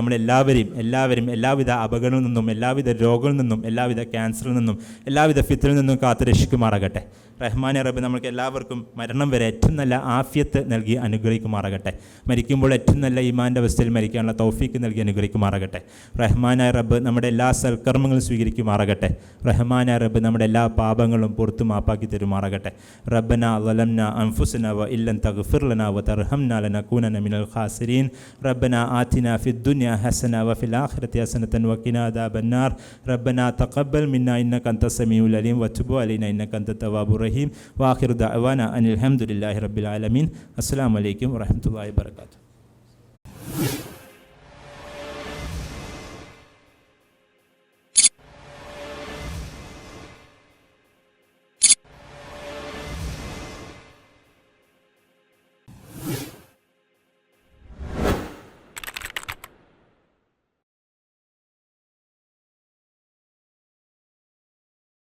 എല്ലാവരും എല്ലാവിധ അപകടങ്ങളിൽ നിന്നും, എല്ലാവിധ രോഗങ്ങളിൽ നിന്നും, എല്ലാവിധ ക്യാൻസറിൽ നിന്നും, എല്ലാവിധ ഫിത്നിൽ നിന്നും കാത്തു രക്ഷിക്കുമാറാകട്ടെ. റഹ്മാനെ റബ്ബ് നമുക്ക് എല്ലാവർക്കും മരണം വരെ ഏറ്റവും നല്ല ആഫിയത്ത് നൽകി അനുഗ്രഹിക്കുമാറാകട്ടെ. മരിക്കുമ്പോൾ ഏറ്റവും നല്ല ഈമാൻ്റെ അവസ്ഥയിൽ മരിക്കാനുള്ള തൗഫീക്ക് നൽകി അനുഗ്രഹിക്കുമാറാകട്ടെ. റഹ്മാനായ റബ്ബ് നമ്മുടെ എല്ലാ സൽക്കർമ്മങ്ങളും സ്വീകരിക്കുമാറാകട്ടെ. റഹ്മാനായ റബ്ബ് നമ്മുടെ എല്ലാ പാപങ്ങളും പുറത്തു മാപ്പാക്കി തരുമാറാകട്ടെ. റബ്ബന ളലംന അൻഫുസന വ ഇല്ലൻ തഗ്ഫിർ ലനാ വ തർഹംനാ ലനകൂനന മിനൽ ഖാസിരീൻ. റബ്ബന ആതിനാ ഫിദ് ദുനിയ ഹസന വ ഫിൽ ആഖിറതി ഹസനതൻ വ ഖിനാ അദാബന്നാർ. റബ്ബന തഖബ്ബൽ മിന്നാ ഇന്നക അൻതസ് സമീഉൽ അലീം വതുബ് അലൈനാ ഇന്നക അൻതത് തവ്വാബുർ റഹീം. വ ആഖിറു ദഅവാനാ അനിൽ ഹംദുലില്ലാഹി റബ്ബിൽ ആലമീൻ. അസ്സലാമു അലൈക്കും വറഹ്മത്തുള്ളാഹി വബറകാതുഹു.